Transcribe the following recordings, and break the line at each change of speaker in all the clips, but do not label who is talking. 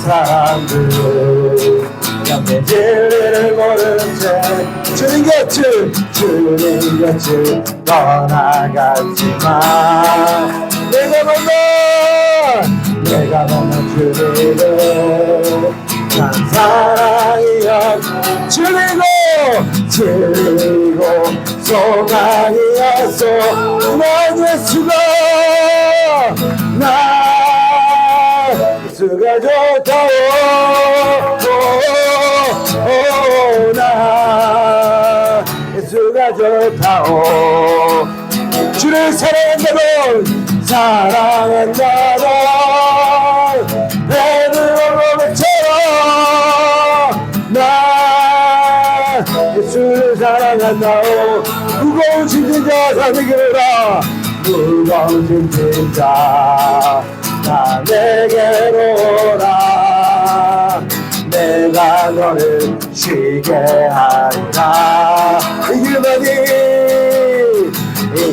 사람들 영계 진리를 모른 채 주님 곁을 떠나갔지만 내가 만난 주님은 난 사랑이여 진리고 소망이었어 난 예수가 좋다오 나 예수가 좋다오 주를 사랑한다고 베드로처럼 나 예수를 사랑한다고 무거운 짐진 자 사내게로라 무거운 짐진 자 나 내게로 오라 내가 너를 쉬게 하리라 이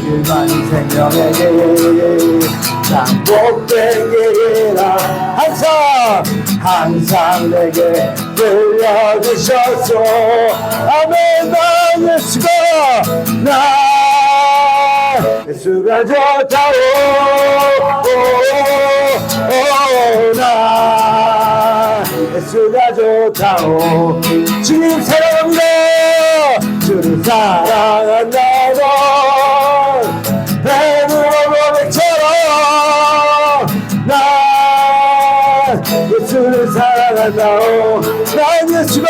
길만이 생명의 길 장복된 길이라 항상 내게 들려주셨소 아멘 나 예수가 좋다오 나 예수가 좋다오 주님 사랑합니다 주를 사랑한다고 베드로처럼 나 예수를 사랑한다오 난 예수가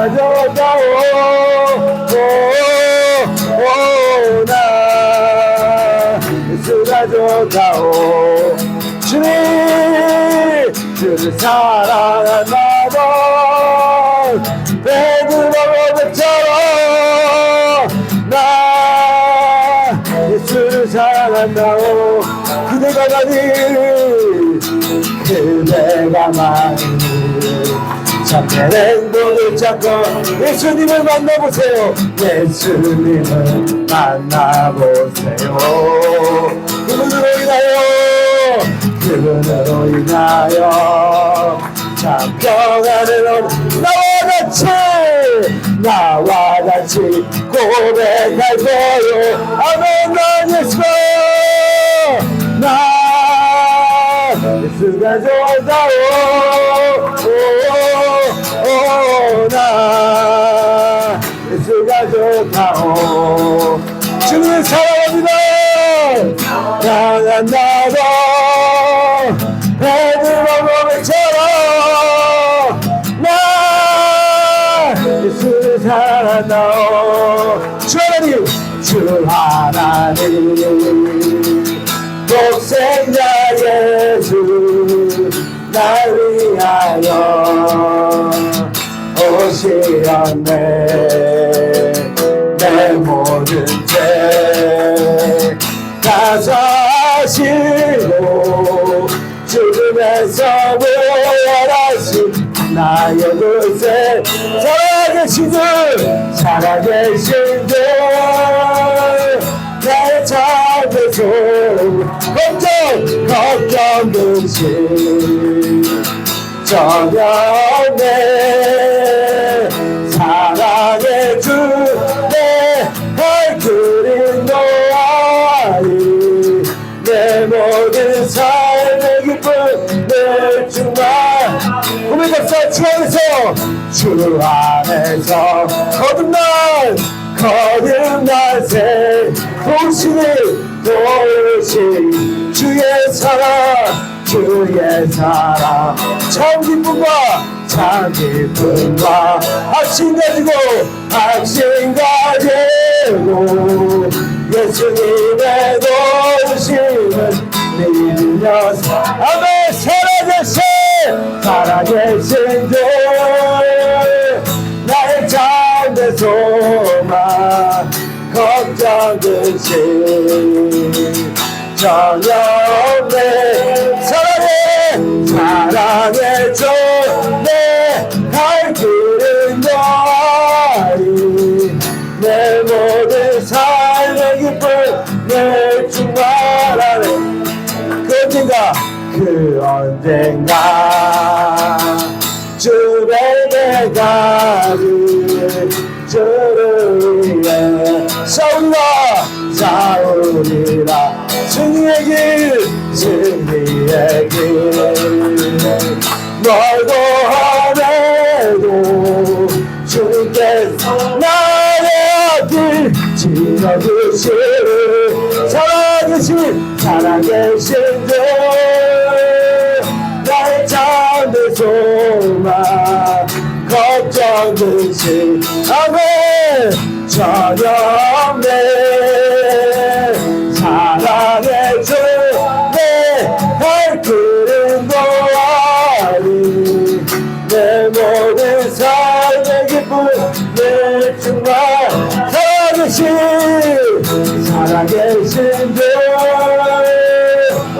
좋다오 나 예수가 좋다오 주를 사랑한다고 베드로처럼 나 예수를 사랑한다고 그대가 많이 참된 행복을 찾고 예수님을 만나보세요 예수님을 만나보세요 그분으로 인하여 참 평안을 나와 같이 고백할 거요 아멘 난 예수가 좋다오 나 예수가 좋다오 주님 사랑합니다 사랑한다고 베드로처럼 나 예수를 사랑한다오 주 하나님 독생자 예수 날 위하여 오시었네 내 모든 죄 다 사시고 죽음에서 부활하신 나의 구세 살아계신 주 내 삶에서 걱정 근심 전혀 내 사랑의 주 내 발길인 노아이 내 모든 삶의 기쁨 내 주말 고백합시다 주 안에서 주 안에서 거듭난 새 도우시니 주의 사랑 참 기쁨과 확신 가지고 예수님의 도우심은 믿으며 아멘 살아계신 주 나의 참된 소망 걱정 근심 전혀 없네 사랑의 주 내 갈 길은 너아이 내 모든 삶의 기쁨 내 주말 안에 그 언젠가 주에게 가리 주를 위해 싸우리라 승리의 길 승리의 길 멀고 험해도 주께서 나의 길 지어주시리 살아계신 주 나의 잠든 소망 걱정듯이 아멘 전혀 없네 사랑의 주 내 발길은 고아리 내 모든 삶의 기쁨 내 정말 살아계신 주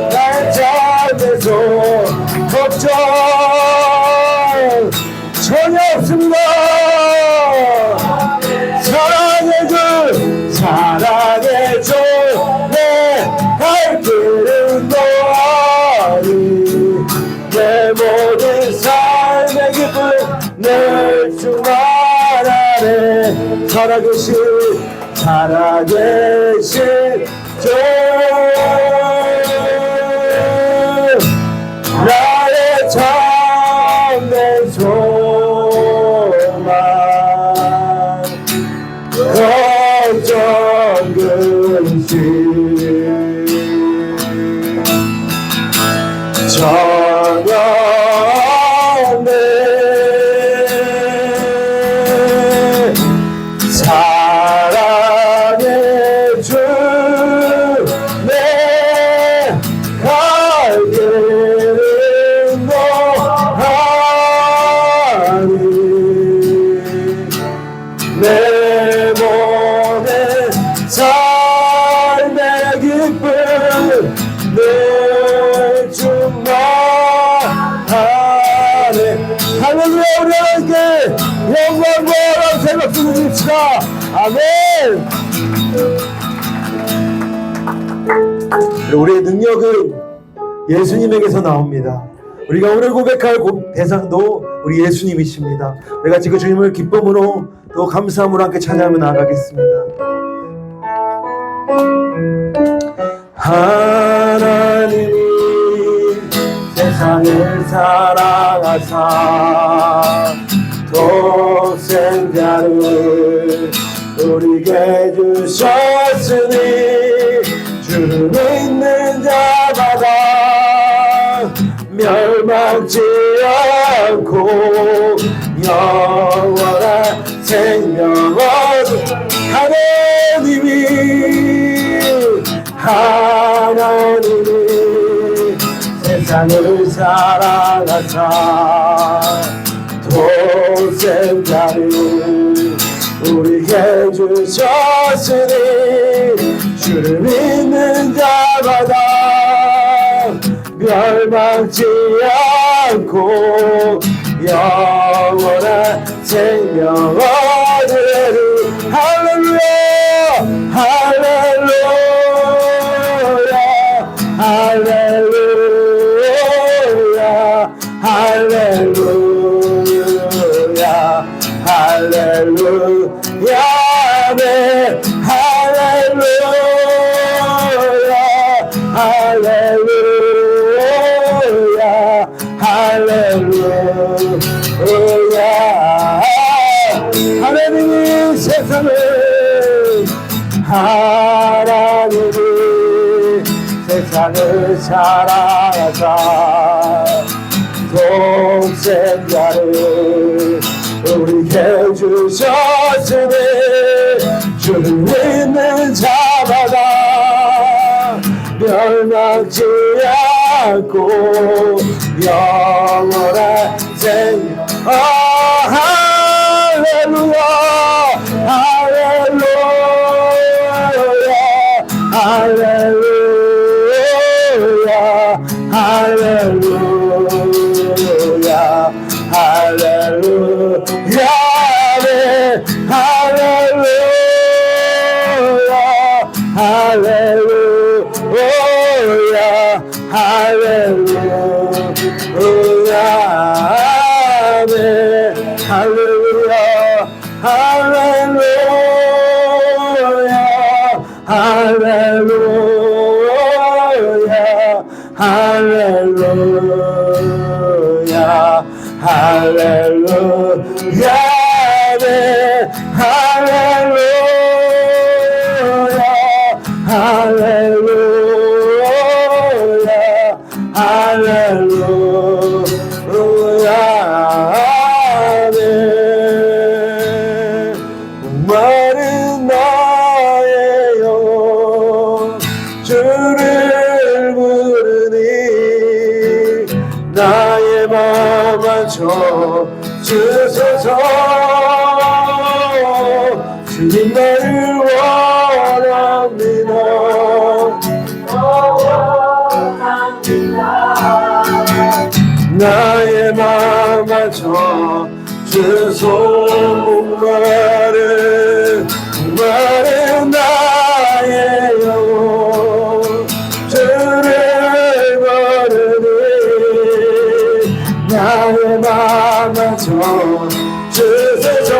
나의 잠에서 걱정 전혀 없습니다 사랑의 주 내 발길은 너아니 내 모든 삶의 기쁨 내 주말 안에 살아계신 주 나의 참된 소망 걱정 근심 전혀 없네 사랑의 주 내 갈 길은 너하니 내 몸에 삶의 기쁨 내 주만 안에 할렐루야 우리 하나님께 영광과 새벽 드립시다 아멘 우리의 능력은 예수님에게서 나옵니다 우리가 오늘 고백할 대상도 우리 예수님이십니다 우리가 지금 주님을 기쁨으로 또 감사함으로 함께 찬양하며 나아가겠습니다 하나님이 세상을 사랑하사 독생자를 우리에게 주셨으니 주를 믿는 자마다 멸망치 않고 영원한 생명을 하나님이 세상을 사랑하사 독생자를 우리에게 주셨으니 주를 믿는 자마다 멸망치 않고 영원한 생명을 얻으리 할렐루야 할렐루야 할렐루야 할렐루야 할렐루야 네 할렐루야 할렐루야 할렐루야 하나님이 세상을 하나님이 세상을 사랑하사 독생자를 우리에게 주셨으니 주를 믿는 자마다 멸망치 않고 영원한 생명 할렐루야 할렐루야 할렐루야 할렐루야 할렐루야 네 할렐루야 할렐루야 할렐루야 할렐루야 할렐루야 할렐루야 네 할렐루야 할렐루야 할렐루야 네 목마른 나의 영혼 주를 부르니 나의 맘만 저 주소서 주님 나를 원합니다 나의 맘만 저 주소 목마른 나의 영혼 주를 부르니 나의 맘만 저 주소서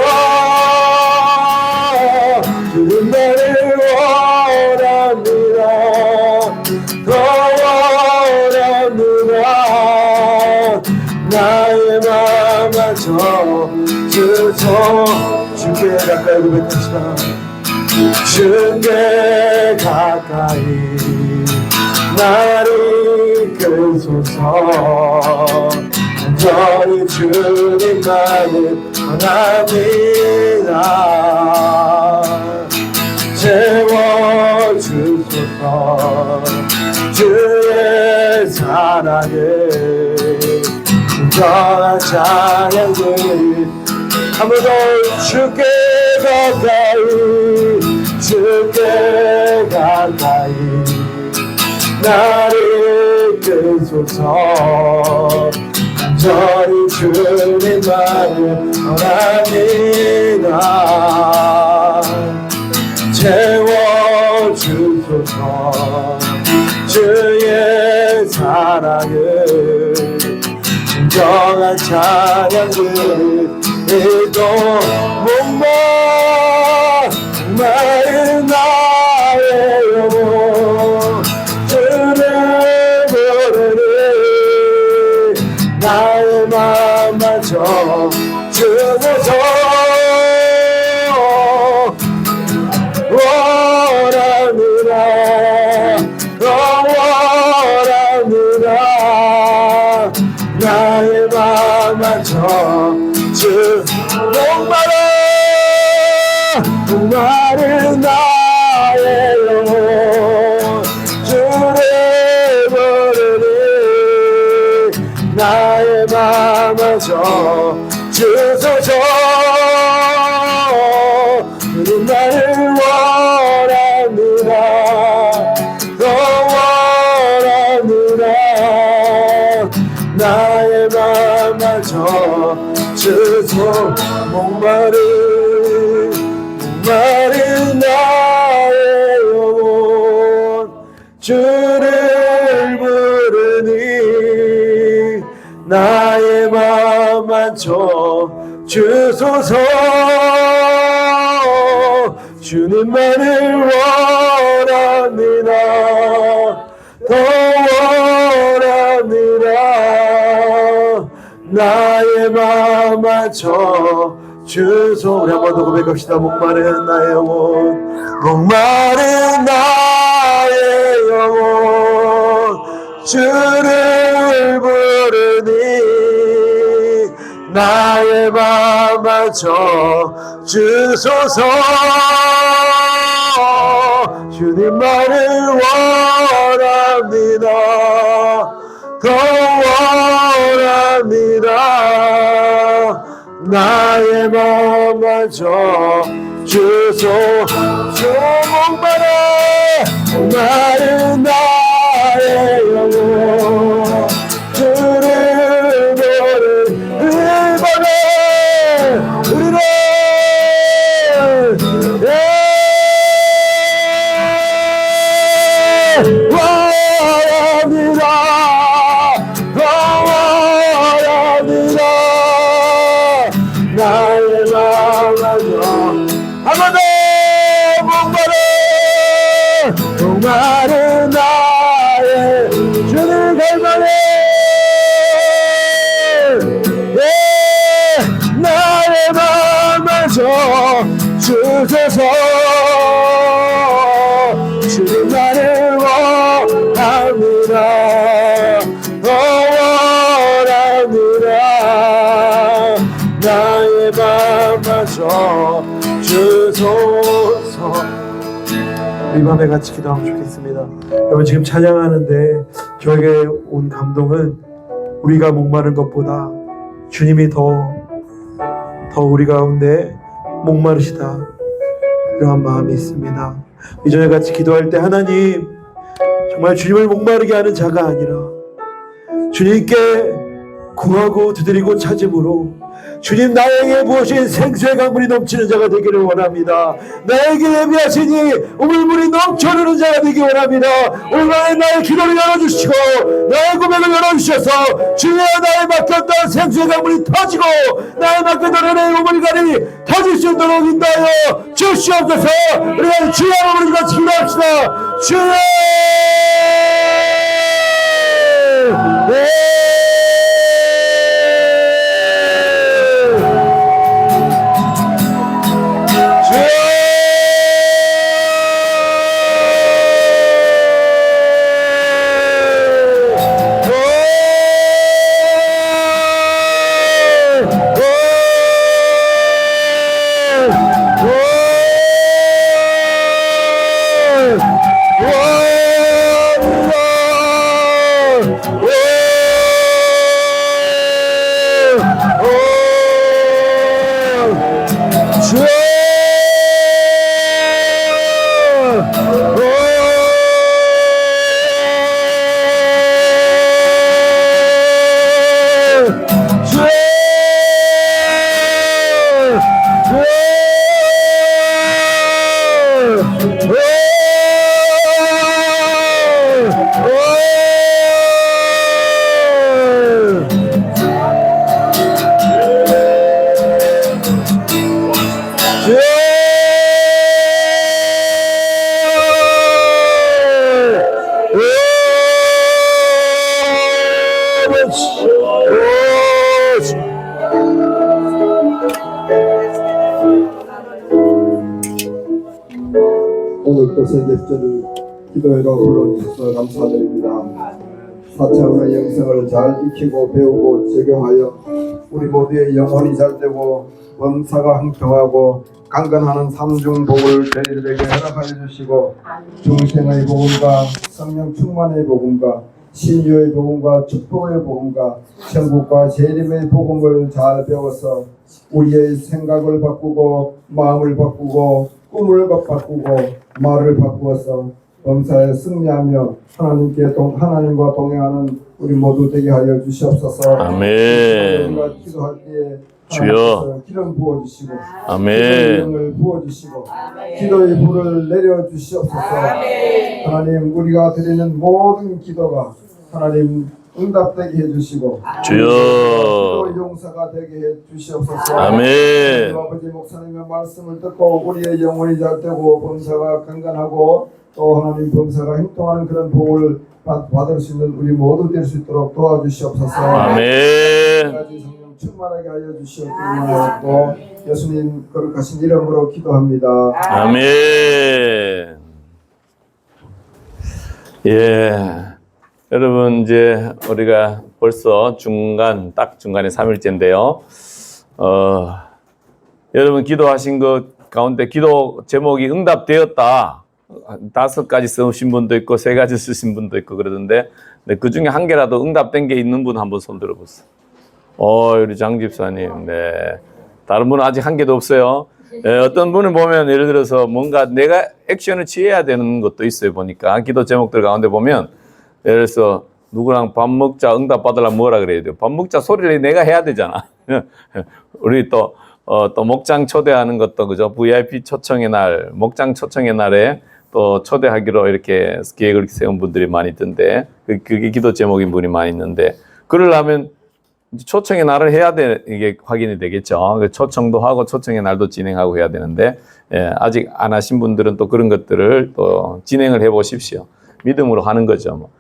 주님 나를 원합니다 더 원합니다 나의 맘만 저 주소 주께 가까이 고백합시다 주께 가까이 나를 이끌소서 온전히 주님만을 원합니다 채워주소서 주의 사랑을 진정한 찬양들 한 번 더 주께 가까이 나를 이끌소서 온전히 주님만을 원합니다 채워주소서 주의 사랑을 진정한 찬양을 또 목마른 나의 영혼 주를 부르니 나의 맘만 저 주소서 원합니다 원합니다 나의 맘만 저 주 목마른 나의 영혼 주를 부르니 나의 맘만 저 주소서 주님 나를 원합니다 더 원합니다 나의 맘만 저 주소 목마른 나의 영혼 주를 부르니 나의 맘만 저 주소서 주님만을 원합니다 더 원합니다 나의 맘만 저 주소 우리 한 번 더 고백합시다 목마른 나의 영혼 목마른 나의 영혼 주를 부르니 나의 맘만 저 주소서 주님만을 원합니다 더 원합니다 나의 맘만 저 주소 저 목마른 나의 영혼 주를 부르는 이번에 우리를 원합니다 원합니다 나의 맘만 저 한 번 더 목마른 주말은 나의 주를 갈망해. 나의 마음마저 주소서. 주님만을 원합니다. 원합니다. 나의 마음마저 주소서. 이 밤에 같이 기도하면 좋겠습니다. 여러분, 지금 찬양하는데 저에게 온 감동은 우리가 목마른 것보다 주님이 더 우리 가운데 목마르시다, 이러한 마음이 있습니다. 이전에 같이 기도할 때 하나님, 정말 주님을 목마르게 하는 자가 아니라 주님께 구하고 두드리고 찾음으로 주님 나에게 부으신 생수의 강물이 넘치는 자가 되기를 원합니다. 나에게 예비하시니 우물물이 넘쳐흐르는 자가 되기 원합니다. 오늘날에 나의 기도를 열어주시고 나의 고백을 열어주셔서 주여, 나의 막혔던 생수의 강물이 터지고 나의 막혔던 은혜의 우물가리 터질 수 있도록 인도하여 주시옵소서. 우리가 주여 한번 같이 기도합시다. 주여,
오늘 또 세계주를 기도회로 불러주셔서 감사드립니다. 4차원의 영성을 잘 익히고 배우고 적용하여 우리 모두의 영혼이 잘되고 범사가 형통하고 강건하는 삼중복을 저희들에게 허락하여 주시고 중생의 복음과 성령 충만의 복음과 신유의 복음과 축복의 복음과 천국과 재림의 복음을 잘 배워서 우리의 생각을 바꾸고 마음을 바꾸고 꿈을 바꾸고 말을 바꾸어서 범사에 승리하며 하나님과 동행하는 우리 모두 되게 하여 주시옵소서.
아멘.
우리가 기도할 때에
주여
기름 부어주시고
아멘.
기름을 부어주시고 기도의 불을 내려주시옵소서. 하나님, 우리가 드리는 모든 기도가 하나님 응답되게 해주시고
주여
기도 용사가 되게 해주시옵소서.
아멘.
아버지 목사님의 말씀을 듣고 우리의 영혼이 잘되고 범사가 강건하고 또 하나님 범사가 행동하는 그런 복을 받을 수 있는 우리 모두 될 수 있도록 도와주시옵소서.
아멘.
성령 충만하게 하여 주시옵소서. 예수님 거룩하신 이름으로 기도합니다.
아멘. 예, 여러분, 이제 우리가 벌써 딱 중간에 3일째인데요. 여러분 기도하신 것 가운데 기도 제목이 응답되었다. 5가지 쓰신 분도 있고 3가지 쓰신 분도 있고 그러던데, 그 중에 한 개라도 응답된 게 있는 분 한번 손 들어보세요. 우리 장 집사님. 네. 다른 분은 아직 한 개도 없어요. 네, 어떤 분을 보면 예를 들어서 뭔가 내가 액션을 취해야 되는 것도 있어요. 보니까 기도 제목들 가운데 보면 예를 들어서 누구랑 밥 먹자 응답 받으려면 뭐라 그래야 돼요? 밥 먹자 소리를 내가 해야 되잖아. 우리 또 목장 초대하는 것도 그죠? VIP 초청의 날, 목장 초청의 날에 또 초대하기로 이렇게 계획을 세운 분들이 많이 있던데, 그게 기도 제목인 분이 많이 있는데, 그러려면 이제 초청의 날을 해야 이게 확인이 되겠죠. 초청도 하고 초청의 날도 진행하고 해야 되는데, 아직 안 하신 분들은 또 그런 것들을 또 진행을 해 보십시오. 믿음으로 하는 거죠. 뭐.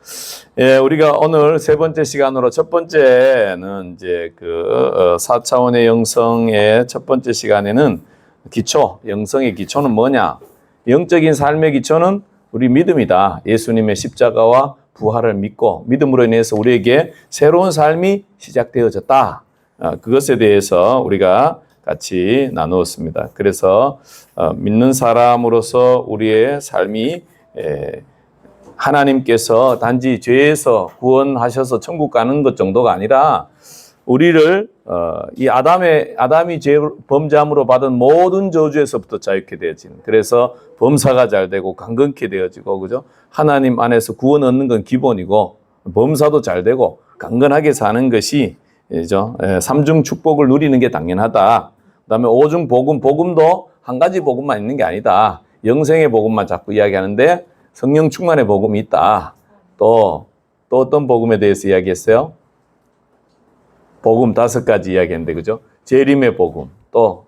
우리가 오늘 세 번째 시간으로 첫 번째는 이제 그 4차원의 영성의 첫 번째 시간에는 기초, 영성의 기초는 뭐냐? 영적인 삶의 기초는 우리 믿음이다. 예수님의 십자가와 부활을 믿고 믿음으로 인해서 우리에게 새로운 삶이 시작되어졌다. 그것에 대해서 우리가 같이 나누었습니다. 그래서 믿는 사람으로서 우리의 삶이 하나님께서 단지 죄에서 구원하셔서 천국 가는 것 정도가 아니라 우리를 이 아담이 죄 범죄함으로 받은 모든 저주에서부터 자유케 되어지는, 그래서 범사가 잘 되고 강건케 되어지고, 그죠? 하나님 안에서 구원 얻는 건 기본이고 범사도 잘 되고 강건하게 사는 것이 죠. 삼중 축복을 누리는 게 당연하다. 그다음에 오중 복음도 한 가지 복음만 있는 게 아니다. 영생의 복음만 자꾸 이야기하는데 성령 충만의 복음이 있다. 또 어떤 복음에 대해서 이야기했어요? 복음 5가지 이야기했는데, 그죠? 재림의 복음, 또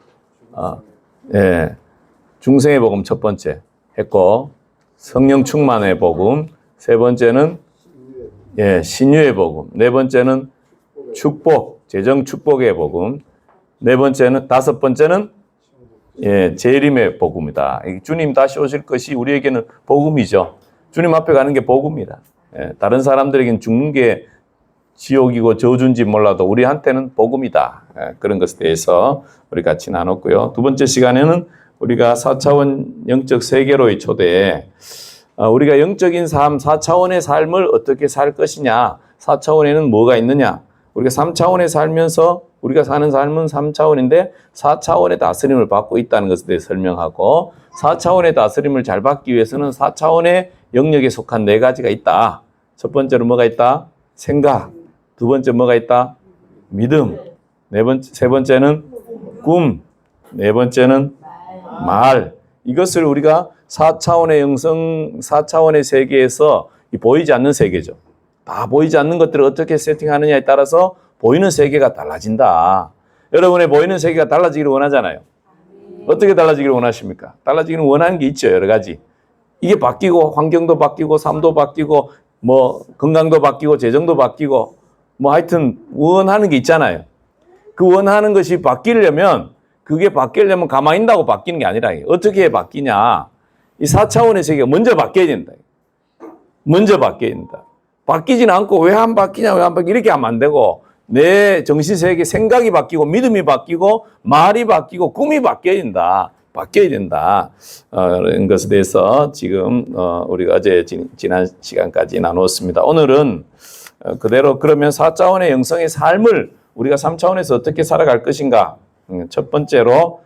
중생의 복음 첫 번째 했고, 성령 충만의 복음, 세 번째는 신유의 복음, 네 번째는 축복, 재정 축복의 복음, 다섯 번째는 재림의 복음이다. 주님 다시 오실 것이 우리에게는 복음이죠. 주님 앞에 가는 게 복음이다. 다른 사람들에게는 죽는 게 지옥이고 저주인지 몰라도 우리한테는 복음이다. 그런 것에 대해서 우리 같이 나눴고요. 두 번째 시간에는 우리가 4차원 영적 세계로의 초대에 우리가 영적인 삶, 4차원의 삶을 어떻게 살 것이냐, 4차원에는 뭐가 있느냐, 우리가 3차원에 살면서 우리가 사는 삶은 3차원인데 4차원의 다스림을 받고 있다는 것에 대해 설명하고, 4차원의 다스림을 잘 받기 위해서는 4차원의 영역에 속한 4가지가 있다. 첫 번째로 뭐가 있다? 생각. 두 번째 뭐가 있다? 믿음. 세 번째는 꿈. 네 번째는 말. 이것을 우리가 4차원의 영성, 4차원의 세계에서 보이지 않는 세계죠. 다 보이지 않는 것들을 어떻게 세팅하느냐에 따라서 보이는 세계가 달라진다. 여러분의 보이는 세계가 달라지기를 원하잖아요. 어떻게 달라지기를 원하십니까? 달라지기를 원하는 게 있죠. 여러 가지. 이게 바뀌고 환경도 바뀌고 삶도 바뀌고 뭐 건강도 바뀌고 재정도 바뀌고 뭐 하여튼 원하는 게 있잖아요. 그 원하는 것이 바뀌려면, 그게 바뀌려면 가만히 있다고 바뀌는 게 아니라 어떻게 바뀌냐. 이 4차원의 세계가 먼저 바뀌어야 된다. 먼저 바뀌어야 된다. 바뀌지는 않고 왜 안 바뀌냐, 왜 안 바뀌냐 이렇게 하면 안 되고, 내 정신세계 생각이 바뀌고 믿음이 바뀌고 말이 바뀌고 꿈이 바뀌어야 된다. 바뀌어야 된다. 이런 것에 대해서 지금 우리가 어제 지난 시간까지 나누었습니다. 오늘은 그대로 그러면 4차원의 영성의 삶을 우리가 3차원에서 어떻게 살아갈 것인가. 첫 번째로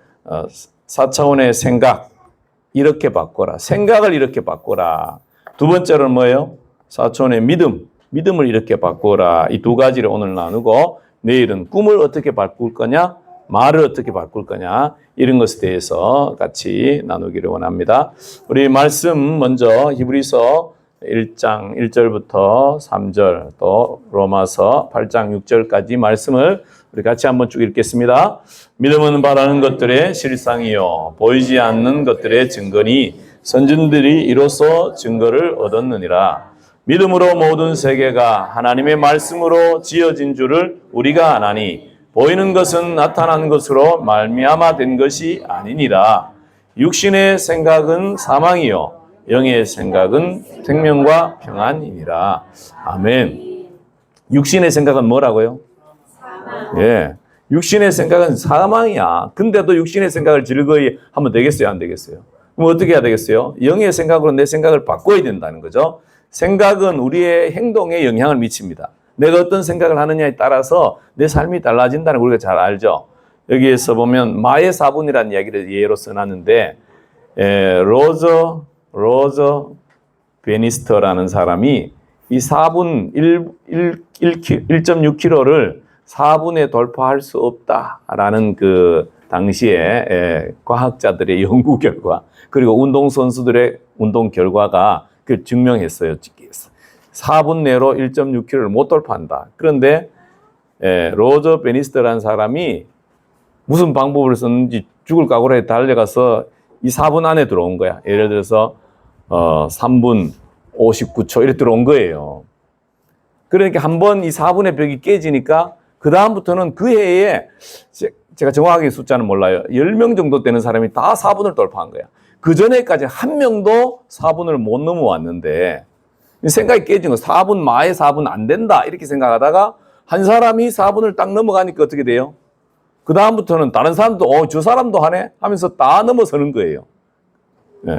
4차원의 생각 이렇게 바꿔라. 생각을 이렇게 바꿔라. 두 번째로는 뭐예요? 4차원의 믿음을 이렇게 바꿔라. 이 두 가지를 오늘 나누고, 내일은 꿈을 어떻게 바꿀 거냐, 말을 어떻게 바꿀 거냐, 이런 것에 대해서 같이 나누기를 원합니다. 우리 말씀 먼저 히브리서 1장 1절부터 3절, 또 로마서 8장 6절까지 말씀을 우리 같이 한번 쭉 읽겠습니다. 믿음은 바라는 것들의 실상이요 보이지 않는 것들의 증거니 선진들이 이로써 증거를 얻었느니라. 믿음으로 모든 세계가 하나님의 말씀으로 지어진 줄을 우리가 아나니 보이는 것은 나타난 것으로 말미암아 된 것이 아니니라. 육신의 생각은 사망이요 영의 생각은 생명과 평안이니라. 아멘. 육신의 생각은 뭐라고요? 사망. 예, 육신의 생각은 사망이야. 근데도 육신의 생각을 즐거이 하면 되겠어요, 안 되겠어요? 그럼 어떻게 해야 되겠어요? 영의 생각으로 내 생각을 바꿔야 된다는 거죠. 생각은 우리의 행동에 영향을 미칩니다. 내가 어떤 생각을 하느냐에 따라서 내 삶이 달라진다는 걸 우리가 잘 알죠. 여기에서 보면 마의 사분이라는 이야기를 예로 써놨는데, 로저 베니스터라는 사람이 이 4분 1.6km를 4분에 돌파할 수 없다라는 그 당시에 과학자들의 연구 결과, 그리고 운동선수들의 운동 결과가 그 증명했어요. 4분 내로 1.6km를 못 돌파한다. 그런데 로저 베니스터라는 사람이 무슨 방법을 썼는지 죽을 각오로 해 달려가서 이 4분 안에 들어온 거야. 예를 들어서 3분 59초 이렇게 들어온 거예요. 그러니까 한번 이 4분의 벽이 깨지니까 그 다음부터는 그 해에 제가 정확하게 숫자는 몰라요. 10명 정도 되는 사람이 다 4분을 돌파한 거야. 그 전에까지 한 명도 4분을 못 넘어왔는데 생각이 깨진 거 4분 마에 4분 안 된다 이렇게 생각하다가 한 사람이 4분을 딱 넘어가니까 어떻게 돼요? 그 다음부터는 다른 사람도 저 사람도 하네 하면서 다 넘어서는 거예요.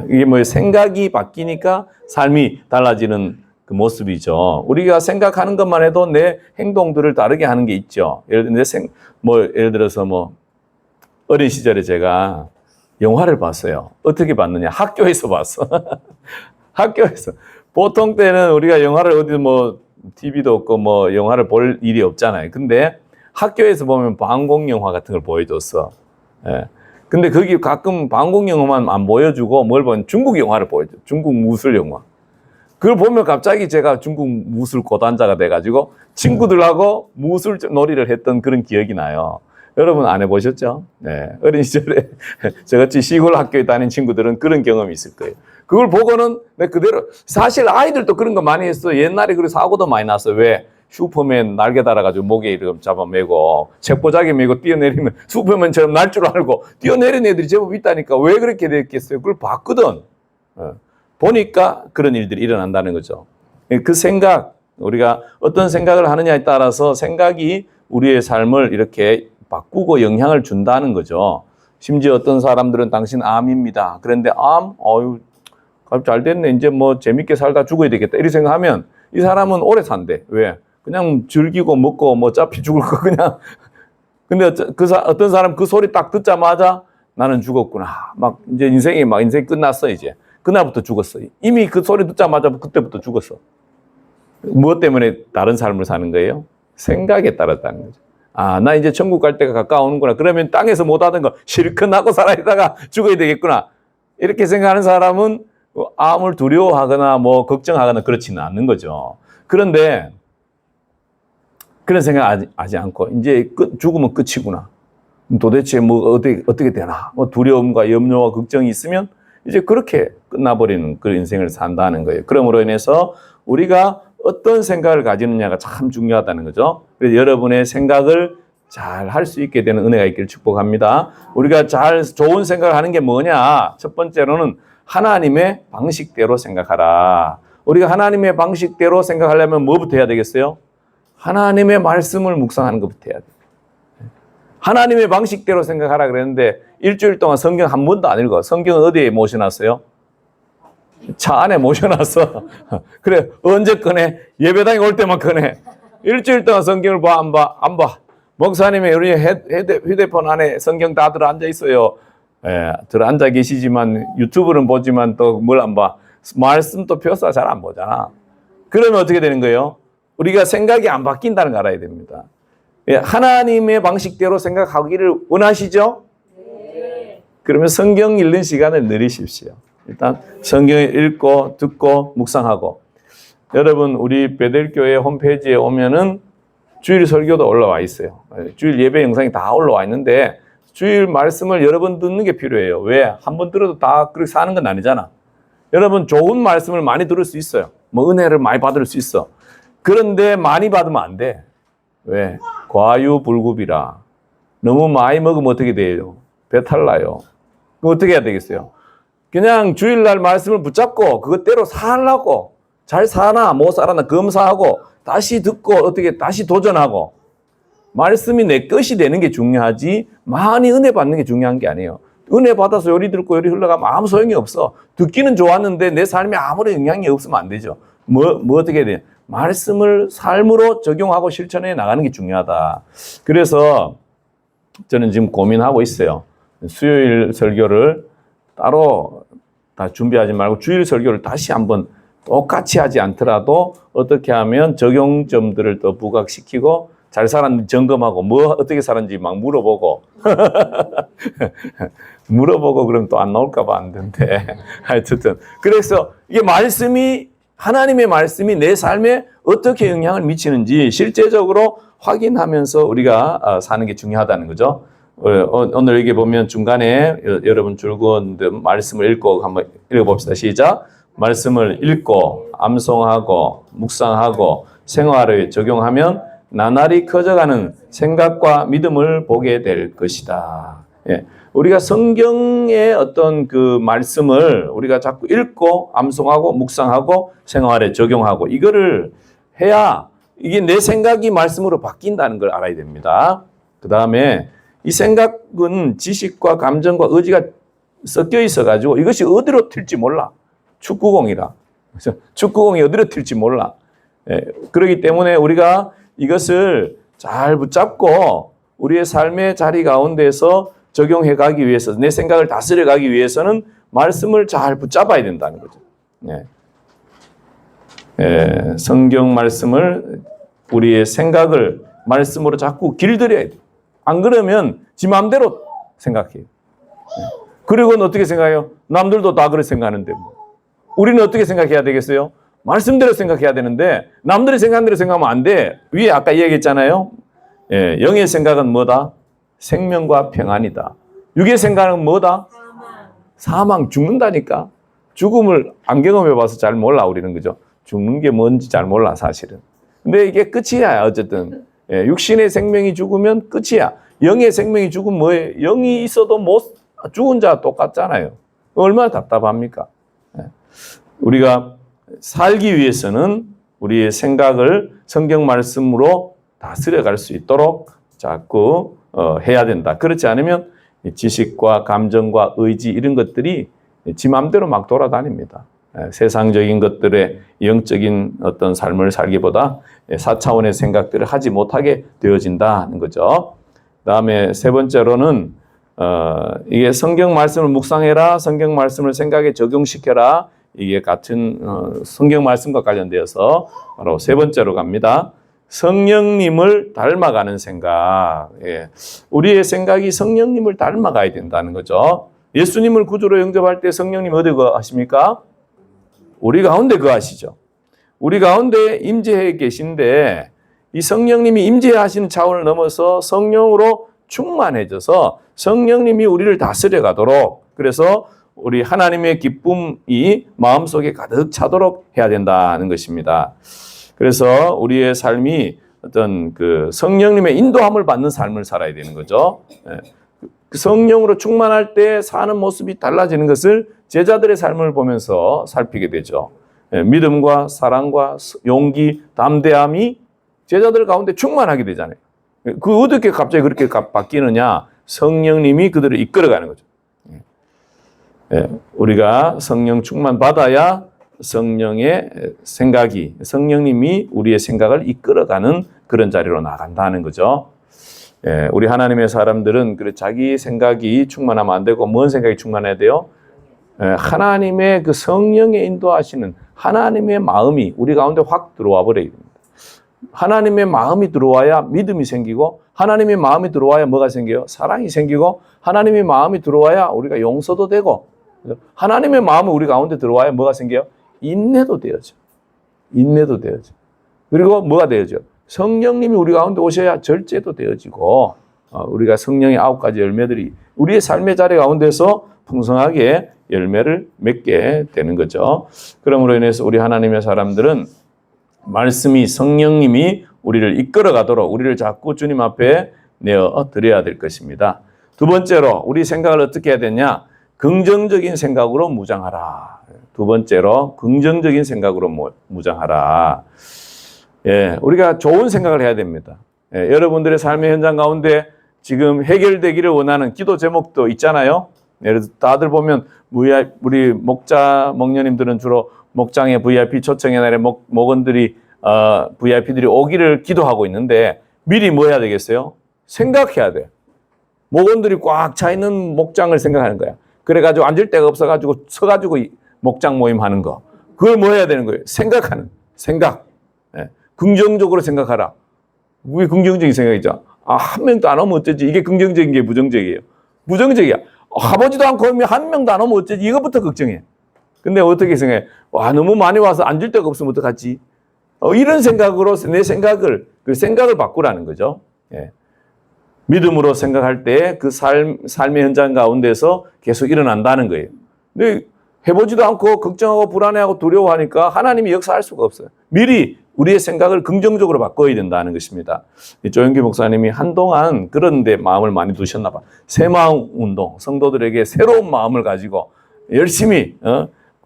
이게 뭐 생각이 바뀌니까 삶이 달라지는 그 모습이죠. 우리가 생각하는 것만 해도 내 행동들을 다르게 하는 게 있죠. 예를 들어서 어린 시절에 제가 영화를 봤어요. 어떻게 봤느냐? 학교에서 봤어. 학교에서. 보통 때는 우리가 영화를 어디 TV도 없고 영화를 볼 일이 없잖아요. 근데 학교에서 보면 방공 영화 같은 걸 보여줬어. 근데 거기 가끔 방공 영화만 안 보여주고 뭘 보면 중국 영화를 보여줘. 중국 무술 영화. 그걸 보면 갑자기 제가 중국 무술 고단자가 돼가지고 친구들하고 무술 놀이를 했던 그런 기억이 나요. 여러분 안 해보셨죠? 네. 어린 시절에 저같이 시골 학교에 다닌 친구들은 그런 경험이 있을 거예요. 그걸 보고는 그대로 사실 아이들도 그런 거 많이 했어. 옛날에 그런 사고도 많이 났어. 왜? 슈퍼맨 날개 달아가지고 목에 이렇게 잡아매고 책보자기 메고 뛰어내리면 슈퍼맨처럼 날 줄 알고 뛰어내린 애들이 제법 있다니까 왜 그렇게 됐겠어요? 그걸 봤거든. 보니까 그런 일들이 일어난다는 거죠. 그 생각, 우리가 어떤 생각을 하느냐에 따라서 생각이 우리의 삶을 이렇게 바꾸고 영향을 준다는 거죠. 심지어 어떤 사람들은 당신 암입니다. 그런데 잘 됐네. 이제 재밌게 살다 죽어야 되겠다. 이렇게 생각하면 이 사람은 오래 산대. 왜? 그냥 즐기고 먹고 어차피 죽을 거 그냥. 근데 어떤 사람 그 소리 딱 듣자마자 나는 죽었구나. 이제 인생이 끝났어, 이제. 그날부터 죽었어. 이미 그 소리 듣자마자 그때부터 죽었어. 무엇 때문에 다른 삶을 사는 거예요? 생각에 따랐다는 거죠. 나 이제 천국 갈 때가 가까우는구나. 그러면 땅에서 못하던 거 실컷 하고 살아있다가 죽어야 되겠구나. 이렇게 생각하는 사람은 암을 두려워하거나 걱정하거나 그렇지는 않는 거죠. 그런데 그런 생각 하지 않고 이제 죽으면 끝이구나. 도대체 어떻게 되나. 두려움과 염려와 걱정이 있으면 이제 그렇게 끝나버리는 그 인생을 산다는 거예요. 그러므로 인해서 우리가 어떤 생각을 가지느냐가 참 중요하다는 거죠. 그래서 여러분의 생각을 잘 할 수 있게 되는 은혜가 있기를 축복합니다. 우리가 좋은 생각을 하는 게 뭐냐? 첫 번째로는 하나님의 방식대로 생각하라. 우리가 하나님의 방식대로 생각하려면 뭐부터 해야 되겠어요? 하나님의 말씀을 묵상하는 것부터 해야 돼요. 하나님의 방식대로 생각하라 그랬는데 일주일 동안 성경 한 번도 안 읽어. 성경은 어디에 모셔놨어요? 차 안에 모셔놨어. 그래, 언제 꺼내? 예배당에 올 때만 꺼내. 일주일 동안 성경을 봐, 안 봐? 안 봐. 목사님이 우리 휴대폰 안에 성경 다 들어 앉아 있어요. 들어 앉아 계시지만 유튜브는 보지만 또 뭘 안 봐? 말씀도 펴서 잘 안 보잖아. 그러면 어떻게 되는 거예요? 우리가 생각이 안 바뀐다는 걸 알아야 됩니다. 하나님의 방식대로 생각하기를 원하시죠? 네. 그러면 성경 읽는 시간을 늘리십시오. 일단 성경을 읽고 듣고 묵상하고. 여러분 우리 베델교회 홈페이지에 오면은 주일 설교도 올라와 있어요. 주일 예배 영상이 다 올라와 있는데 주일 말씀을 여러 번 듣는 게 필요해요. 왜? 한 번 들어도 다 그렇게 사는 건 아니잖아. 여러분 좋은 말씀을 많이 들을 수 있어요. 은혜를 많이 받을 수 있어. 그런데 많이 받으면 안 돼. 왜? 과유불급이라. 너무 많이 먹으면 어떻게 돼요? 배탈 나요. 그럼 어떻게 해야 되겠어요? 그냥 주일날 말씀을 붙잡고 그것대로 살라고. 잘 사나 못 살아나 검사하고 다시 듣고 어떻게 다시 도전하고. 말씀이 내 것이 되는 게 중요하지 많이 은혜 받는 게 중요한 게 아니에요. 은혜 받아서 요리 듣고 요리 흘러가면 아무 소용이 없어. 듣기는 좋았는데 내 삶에 아무런 영향이 없으면 안 되죠. 뭐 어떻게 해야 돼요? 말씀을 삶으로 적용하고 실천해 나가는 게 중요하다. 그래서 저는 지금 고민하고 있어요. 수요일 설교를 따로 다 준비하지 말고 주일 설교를 다시 한번 똑같이 하지 않더라도 어떻게 하면 적용점들을 더 부각시키고 잘 살았는지 점검하고 어떻게 살았는지 막 물어보고 물어보고 그럼 또 안 나올까 봐 안 된대. 하여튼 그래서 이게 하나님의 말씀이 내 삶에 어떻게 영향을 미치는지 실제적으로 확인하면서 우리가 사는 게 중요하다는 거죠. 오늘 여기 보면 중간에 여러분 줄곧 말씀을 읽고 한번 읽어봅시다. 시작. 말씀을 읽고 암송하고 묵상하고 생활에 적용하면 나날이 커져가는 생각과 믿음을 보게 될 것이다. 예. 우리가 성경의 어떤 그 말씀을 우리가 자꾸 읽고 암송하고 묵상하고 생활에 적용하고 이거를 해야 이게 내 생각이 말씀으로 바뀐다는 걸 알아야 됩니다. 그 다음에 이 생각은 지식과 감정과 의지가 섞여 있어가지고 이것이 어디로 튈지 몰라. 축구공이라. 그래서 축구공이 어디로 튈지 몰라. 예, 그렇기 때문에 우리가 이것을 잘 붙잡고 우리의 삶의 자리 가운데서 적용해 가기 위해서 내 생각을 다스려 가기 위해서는 말씀을 잘 붙잡아야 된다는 거죠. 예. 예, 성경 말씀을 우리의 생각을 말씀으로 자꾸 길들여야 돼. 안 그러면 지 마음대로 생각해요. 그리고는 어떻게 생각해요? 남들도 다 그렇게 생각하는데 뭐. 우리는 어떻게 생각해야 되겠어요? 말씀대로 생각해야 되는데 남들이 생각한 대로 생각하면 안 돼. 위에 아까 얘기했잖아요. 예, 영의 생각은 뭐다? 생명과 평안이다. 육의 생각은 뭐다? 사망, 죽는다니까. 죽음을 안 경험해봐서 잘 몰라 우리는 그죠? 죽는 게 뭔지 잘 몰라 사실은. 근데 이게 끝이야 어쨌든. 예, 육신의 생명이 죽으면 끝이야. 영의 생명이 죽으면 뭐예요? 영이 있어도 못 죽은 자 똑같잖아요. 얼마나 답답합니까? 예. 우리가 살기 위해서는 우리의 생각을 성경 말씀으로 다스려 갈 수 있도록 자꾸 해야 된다. 그렇지 않으면 지식과 감정과 의지 이런 것들이 지 마음대로 막 돌아다닙니다. 세상적인 것들의 영적인 어떤 삶을 살기보다 4차원의 생각들을 하지 못하게 되어진다는 거죠. 그다음에 세 번째로는 이게 성경 말씀을 묵상해라, 성경 말씀을 생각에 적용시켜라. 이게 같은 성경 말씀과 관련되어서 바로 세 번째로 갑니다. 성령님을 닮아가는 생각. 예. 우리의 생각이 성령님을 닮아가야 된다는 거죠. 예수님을 구주로 영접할 때 성령님 어디 거하십니까? 우리 가운데 거하시죠. 우리 가운데 임재해 계신데 이 성령님이 임재하시는 차원을 넘어서 성령으로 충만해져서 성령님이 우리를 다스려 가도록 그래서 우리 하나님의 기쁨이 마음속에 가득 차도록 해야 된다는 것입니다. 그래서 우리의 삶이 어떤 그 성령님의 인도함을 받는 삶을 살아야 되는 거죠. 성령으로 충만할 때 사는 모습이 달라지는 것을 제자들의 삶을 보면서 살피게 되죠. 믿음과 사랑과 용기, 담대함이 제자들 가운데 충만하게 되잖아요. 그 어떻게 갑자기 그렇게 바뀌느냐? 성령님이 그들을 이끌어가는 거죠. 우리가 성령 충만 받아야 성령의 생각이 성령님이 우리의 생각을 이끌어가는 그런 자리로 나간다는 거죠. 우리 하나님의 사람들은 그래 자기 생각이 충만하면 안 되고 뭔 생각이 충만해야 돼요? 하나님의 그 성령에 인도하시는 하나님의 마음이 우리 가운데 확 들어와 버려야 됩니다. 하나님의 마음이 들어와야 믿음이 생기고 하나님의 마음이 들어와야 뭐가 생겨요? 사랑이 생기고 하나님의 마음이 들어와야 우리가 용서도 되고 하나님의 마음이 우리 가운데 들어와야 뭐가 생겨요? 인내도 되어져. 인내도 되어져. 그리고 뭐가 되어져? 성령님이 우리 가운데 오셔야 절제도 되어지고 우리가 성령의 9가지 열매들이 우리의 삶의 자리 가운데서 풍성하게 열매를 맺게 되는 거죠. 그러므로 인해서 우리 하나님의 사람들은 말씀이 성령님이 우리를 이끌어 가도록 우리를 자꾸 주님 앞에 내어 드려야 될 것입니다. 두 번째로 우리 생각을 어떻게 해야 되냐? 긍정적인 생각으로 무장하라. 두 번째로 긍정적인 생각으로 무장하라. 우리가 좋은 생각을 해야 됩니다. 여러분들의 삶의 현장 가운데 지금 해결되기를 원하는 기도 제목도 있잖아요. 예를 들어 다들 보면 우리 목녀님들은 주로 목장의 VIP 초청의 날에 목원들이 VIP들이 오기를 기도하고 있는데 미리 뭐 해야 되겠어요? 생각해야 돼. 목원들이 꽉 차 있는 목장을 생각하는 거야. 그래가지고 앉을 데가 없어가지고 서가지고 목장 모임 하는 거. 그걸 뭐 해야 되는 거예요? 생각하는 생각. 긍정적으로 생각하라. 그게 긍정적인 생각이죠. 한 명도 안 오면 어쩌지? 이게 긍정적인 게 부정적이에요. 부정적이야. 가보지도 않고 오면 한 명도 안 오면 어쩌지? 이거부터 걱정해. 근데 어떻게 생각해? 와, 너무 많이 와서 앉을 데가 없으면 어떡하지? 이런 생각으로 내 생각을 그 생각을 바꾸라는 거죠. 예. 믿음으로 생각할 때 그 삶의 현장 가운데서 계속 일어난다는 거예요. 근데 해보지도 않고 걱정하고 불안해하고 두려워하니까 하나님이 역사할 수가 없어요. 미리 우리의 생각을 긍정적으로 바꿔야 된다는 것입니다. 조영기 목사님이 한동안 그런 데 마음을 많이 두셨나 봐. 새마음 운동, 성도들에게 새로운 마음을 가지고 열심히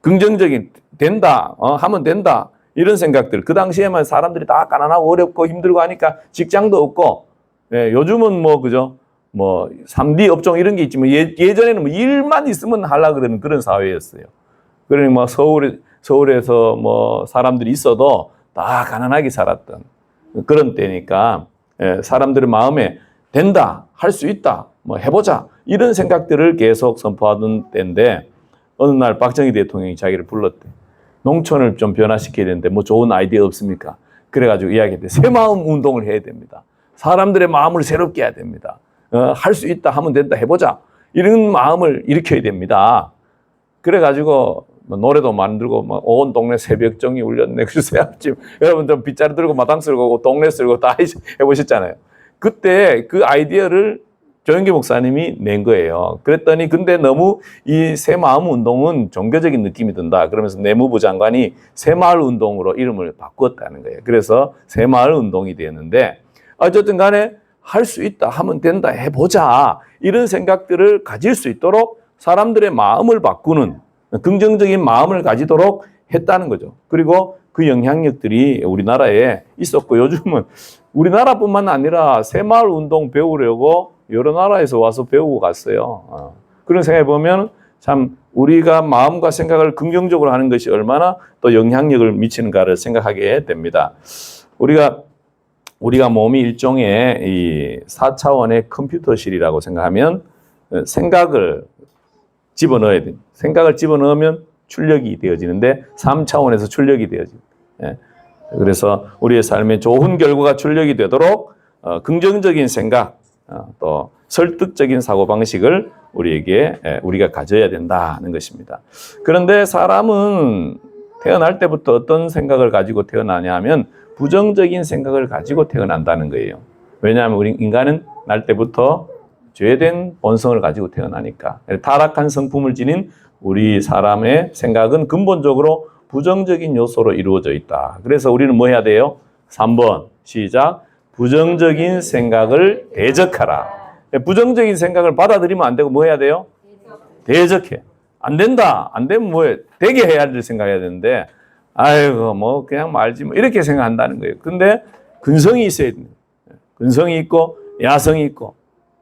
긍정적인 된다, 하면 된다 이런 생각들. 그 당시에만 사람들이 다 가난하고 어렵고 힘들고 하니까 직장도 없고, 예, 요즘은 뭐 그죠? 뭐 3D 업종 이런 게 있지만 예전에는 뭐 일만 있으면 하려고 그러는 그런 사회였어요. 그러니 뭐 서울에서 뭐 사람들이 있어도 다 가난하게 살았던 그런 때니까, 예, 사람들의 마음에 된다, 할 수 있다, 뭐 해보자 이런 생각들을 계속 선포하던 때인데 어느 날 박정희 대통령이 자기를 불렀대. 농촌을 좀 변화시켜야 되는데 뭐 좋은 아이디어 없습니까? 그래가지고 이야기했대. 새마음 운동을 해야 됩니다. 사람들의 마음을 새롭게 해야 됩니다. 할 수 있다, 하면 된다, 해보자 이런 마음을 일으켜야 됩니다. 그래가지고 뭐 노래도 만들고 뭐 온 동네 새벽정이 울렸네. 그래서 아침 여러분 좀 빗자루 들고 마당 쓸고 동네 쓸고 다 해보셨잖아요. 그때 그 아이디어를 조영기 목사님이 낸 거예요. 그랬더니 근데 너무 이 새마음 운동은 종교적인 느낌이 든다. 그러면서 내무부 장관이 새마을 운동으로 이름을 바꿨다는 거예요. 그래서 새마을 운동이 되었는데 어쨌든 간에 할 수 있다, 하면 된다, 해보자 이런 생각들을 가질 수 있도록 사람들의 마음을 바꾸는 긍정적인 마음을 가지도록 했다는 거죠. 그리고 그 영향력들이 우리나라에 있었고 요즘은 우리나라뿐만 아니라 새마을 운동 배우려고 여러 나라에서 와서 배우고 갔어요. 그런 생각해 보면 참 우리가 마음과 생각을 긍정적으로 하는 것이 얼마나 또 영향력을 미치는가를 생각하게 됩니다. 우리가 몸이 일종의 이 4차원의 컴퓨터실이라고 생각하면 생각을 집어넣어야 됩니다. 생각을 집어넣으면 출력이 되어지는데 3차원에서 출력이 되어집니다. 예. 그래서 우리의 삶에 좋은 결과가 출력이 되도록 긍정적인 생각, 또 설득적인 사고방식을 우리가 가져야 된다는 것입니다. 그런데 사람은 태어날 때부터 어떤 생각을 가지고 태어나냐 하면 부정적인 생각을 가지고 태어난다는 거예요. 왜냐하면 우리 인간은 날 때부터 죄된 본성을 가지고 태어나니까. 타락한 성품을 지닌 우리 사람의 생각은 근본적으로 부정적인 요소로 이루어져 있다. 그래서 우리는 뭐 해야 돼요? 3번 시작. 부정적인 생각을 대적하라. 부정적인 생각을 받아들이면 안 되고 뭐 해야 돼요? 대적해. 안 된다. 안 되면 뭐해? 되게 해야 될 생각해야 되는데 아이고 뭐 그냥 말지 뭐 이렇게 생각한다는 거예요. 근데 근성이 있어야 됩니다. 근성이 있고 야성이 있고,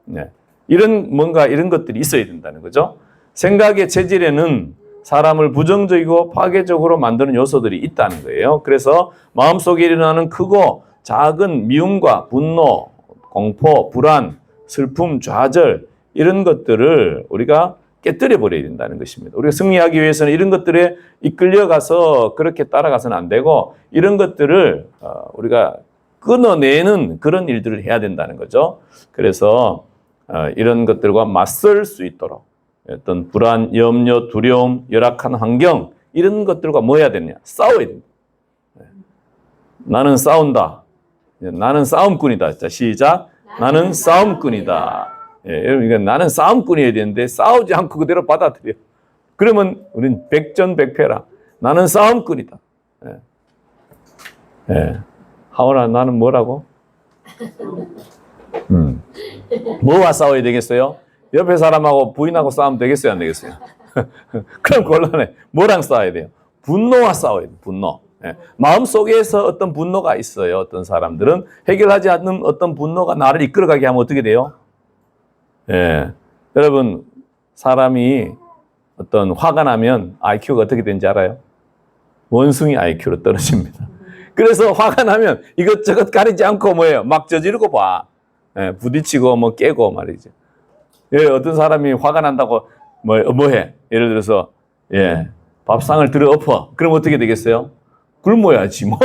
네. 이런 것들이 있어야 된다는 거죠. 생각의 체질에는 사람을 부정적이고 파괴적으로 만드는 요소들이 있다는 거예요. 그래서 마음속에 일어나는 크고 작은 미움과 분노, 공포, 불안, 슬픔, 좌절 이런 것들을 우리가 깨뜨려 버려야 된다는 것입니다. 우리가 승리하기 위해서는 이런 것들에 이끌려가서 그렇게 따라가서는 안 되고 이런 것들을 우리가 끊어내는 그런 일들을 해야 된다는 거죠. 그래서 이런 것들과 맞설 수 있도록 어떤 불안, 염려, 두려움, 열악한 환경 이런 것들과 뭐 해야 되느냐? 싸워야 됩니다. 나는 싸운다. 나는 싸움꾼이다. 자, 시작. 나는 싸움꾼이다. 예, 여러분, 나는 싸움꾼이어야 되는데 싸우지 않고 그대로 받아들여. 그러면 우린 백전백패라. 나는 싸움꾼이다. 예. 예. 하원아, 나는 뭐라고? 뭐와 싸워야 되겠어요? 옆에 사람하고 부인하고 싸우면 되겠어요? 안 되겠어요? 그럼 곤란해. 뭐랑 싸워야 돼요? 분노와 싸워야 돼요. 분노. 예. 마음속에서 어떤 분노가 있어요. 어떤 사람들은 해결하지 않는 어떤 분노가 나를 이끌어가게 하면 어떻게 돼요? 예. 여러분, 사람이 어떤 화가 나면 IQ가 어떻게 되는지 알아요? 원숭이 IQ로 떨어집니다. 그래서 화가 나면 이것저것 가리지 않고 뭐예요? 막 저지르고 봐. 예, 부딪히고 뭐 깨고 말이죠. 예, 어떤 사람이 화가 난다고 뭐 해? 예를 들어서 예, 밥상을 들어 엎어. 그럼 어떻게 되겠어요? 굶어야지 뭐.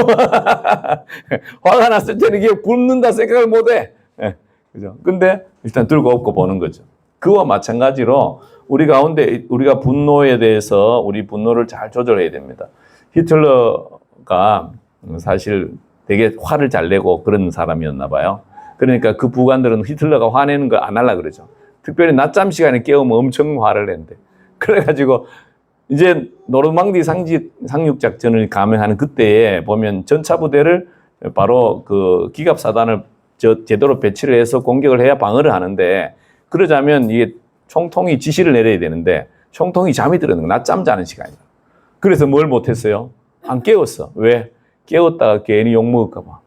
화가 났을 때는 이게 굶는다 생각을 못 해. 예, 그죠? 근데 일단 들고 엎고 보는 거죠. 그와 마찬가지로 우리 가운데 우리가 분노에 대해서 우리 분노를 잘 조절해야 됩니다. 히틀러가 사실 되게 화를 잘 내고 그런 사람이었나 봐요. 그러니까 그 부관들은 히틀러가 화내는 걸 안 하려고 그러죠. 특별히 낮잠 시간에 깨우면 엄청 화를 낸대. 그래가지고 이제 노르망디 상륙작전을 감행하는 그때에 보면 전차부대를 바로 그 기갑사단을 제대로 배치를 해서 공격을 해야 방어를 하는데, 그러자면 이게 총통이 지시를 내려야 되는데 총통이 잠이 들었는 거야. 낮잠 자는 시간이다. 그래서 뭘 못했어요? 안 깨웠어. 왜? 깨웠다가 괜히 욕먹을까 봐.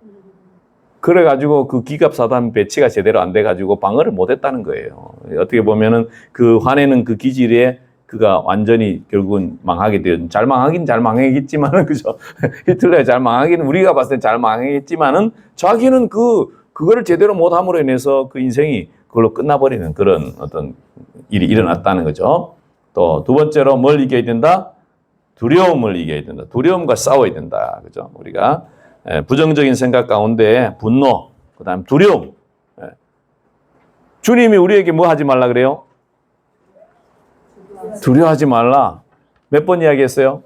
그래가지고 그 기갑사단 배치가 제대로 안 돼가지고 방어를 못했다는 거예요. 어떻게 보면은 그 화내는 그 기질에 그가 완전히 결국은 망하게 되었. 잘 망하긴 잘 망하겠지만은, 그죠? 히틀러에 잘 망하기는 우리가 봤을 때 잘 망하겠지만은 자기는 그거를 제대로 못함으로 인해서 그 인생이 그걸로 끝나버리는 그런 어떤 일이 일어났다는 거죠. 또 두 번째로 뭘 이겨야 된다? 두려움을 이겨야 된다. 두려움과 싸워야 된다. 그죠? 우리가 부정적인 생각 가운데 분노, 그다음 두려움. 주님이 우리에게 뭐 하지 말라 그래요? 두려워하지 말라. 몇 번 이야기했어요?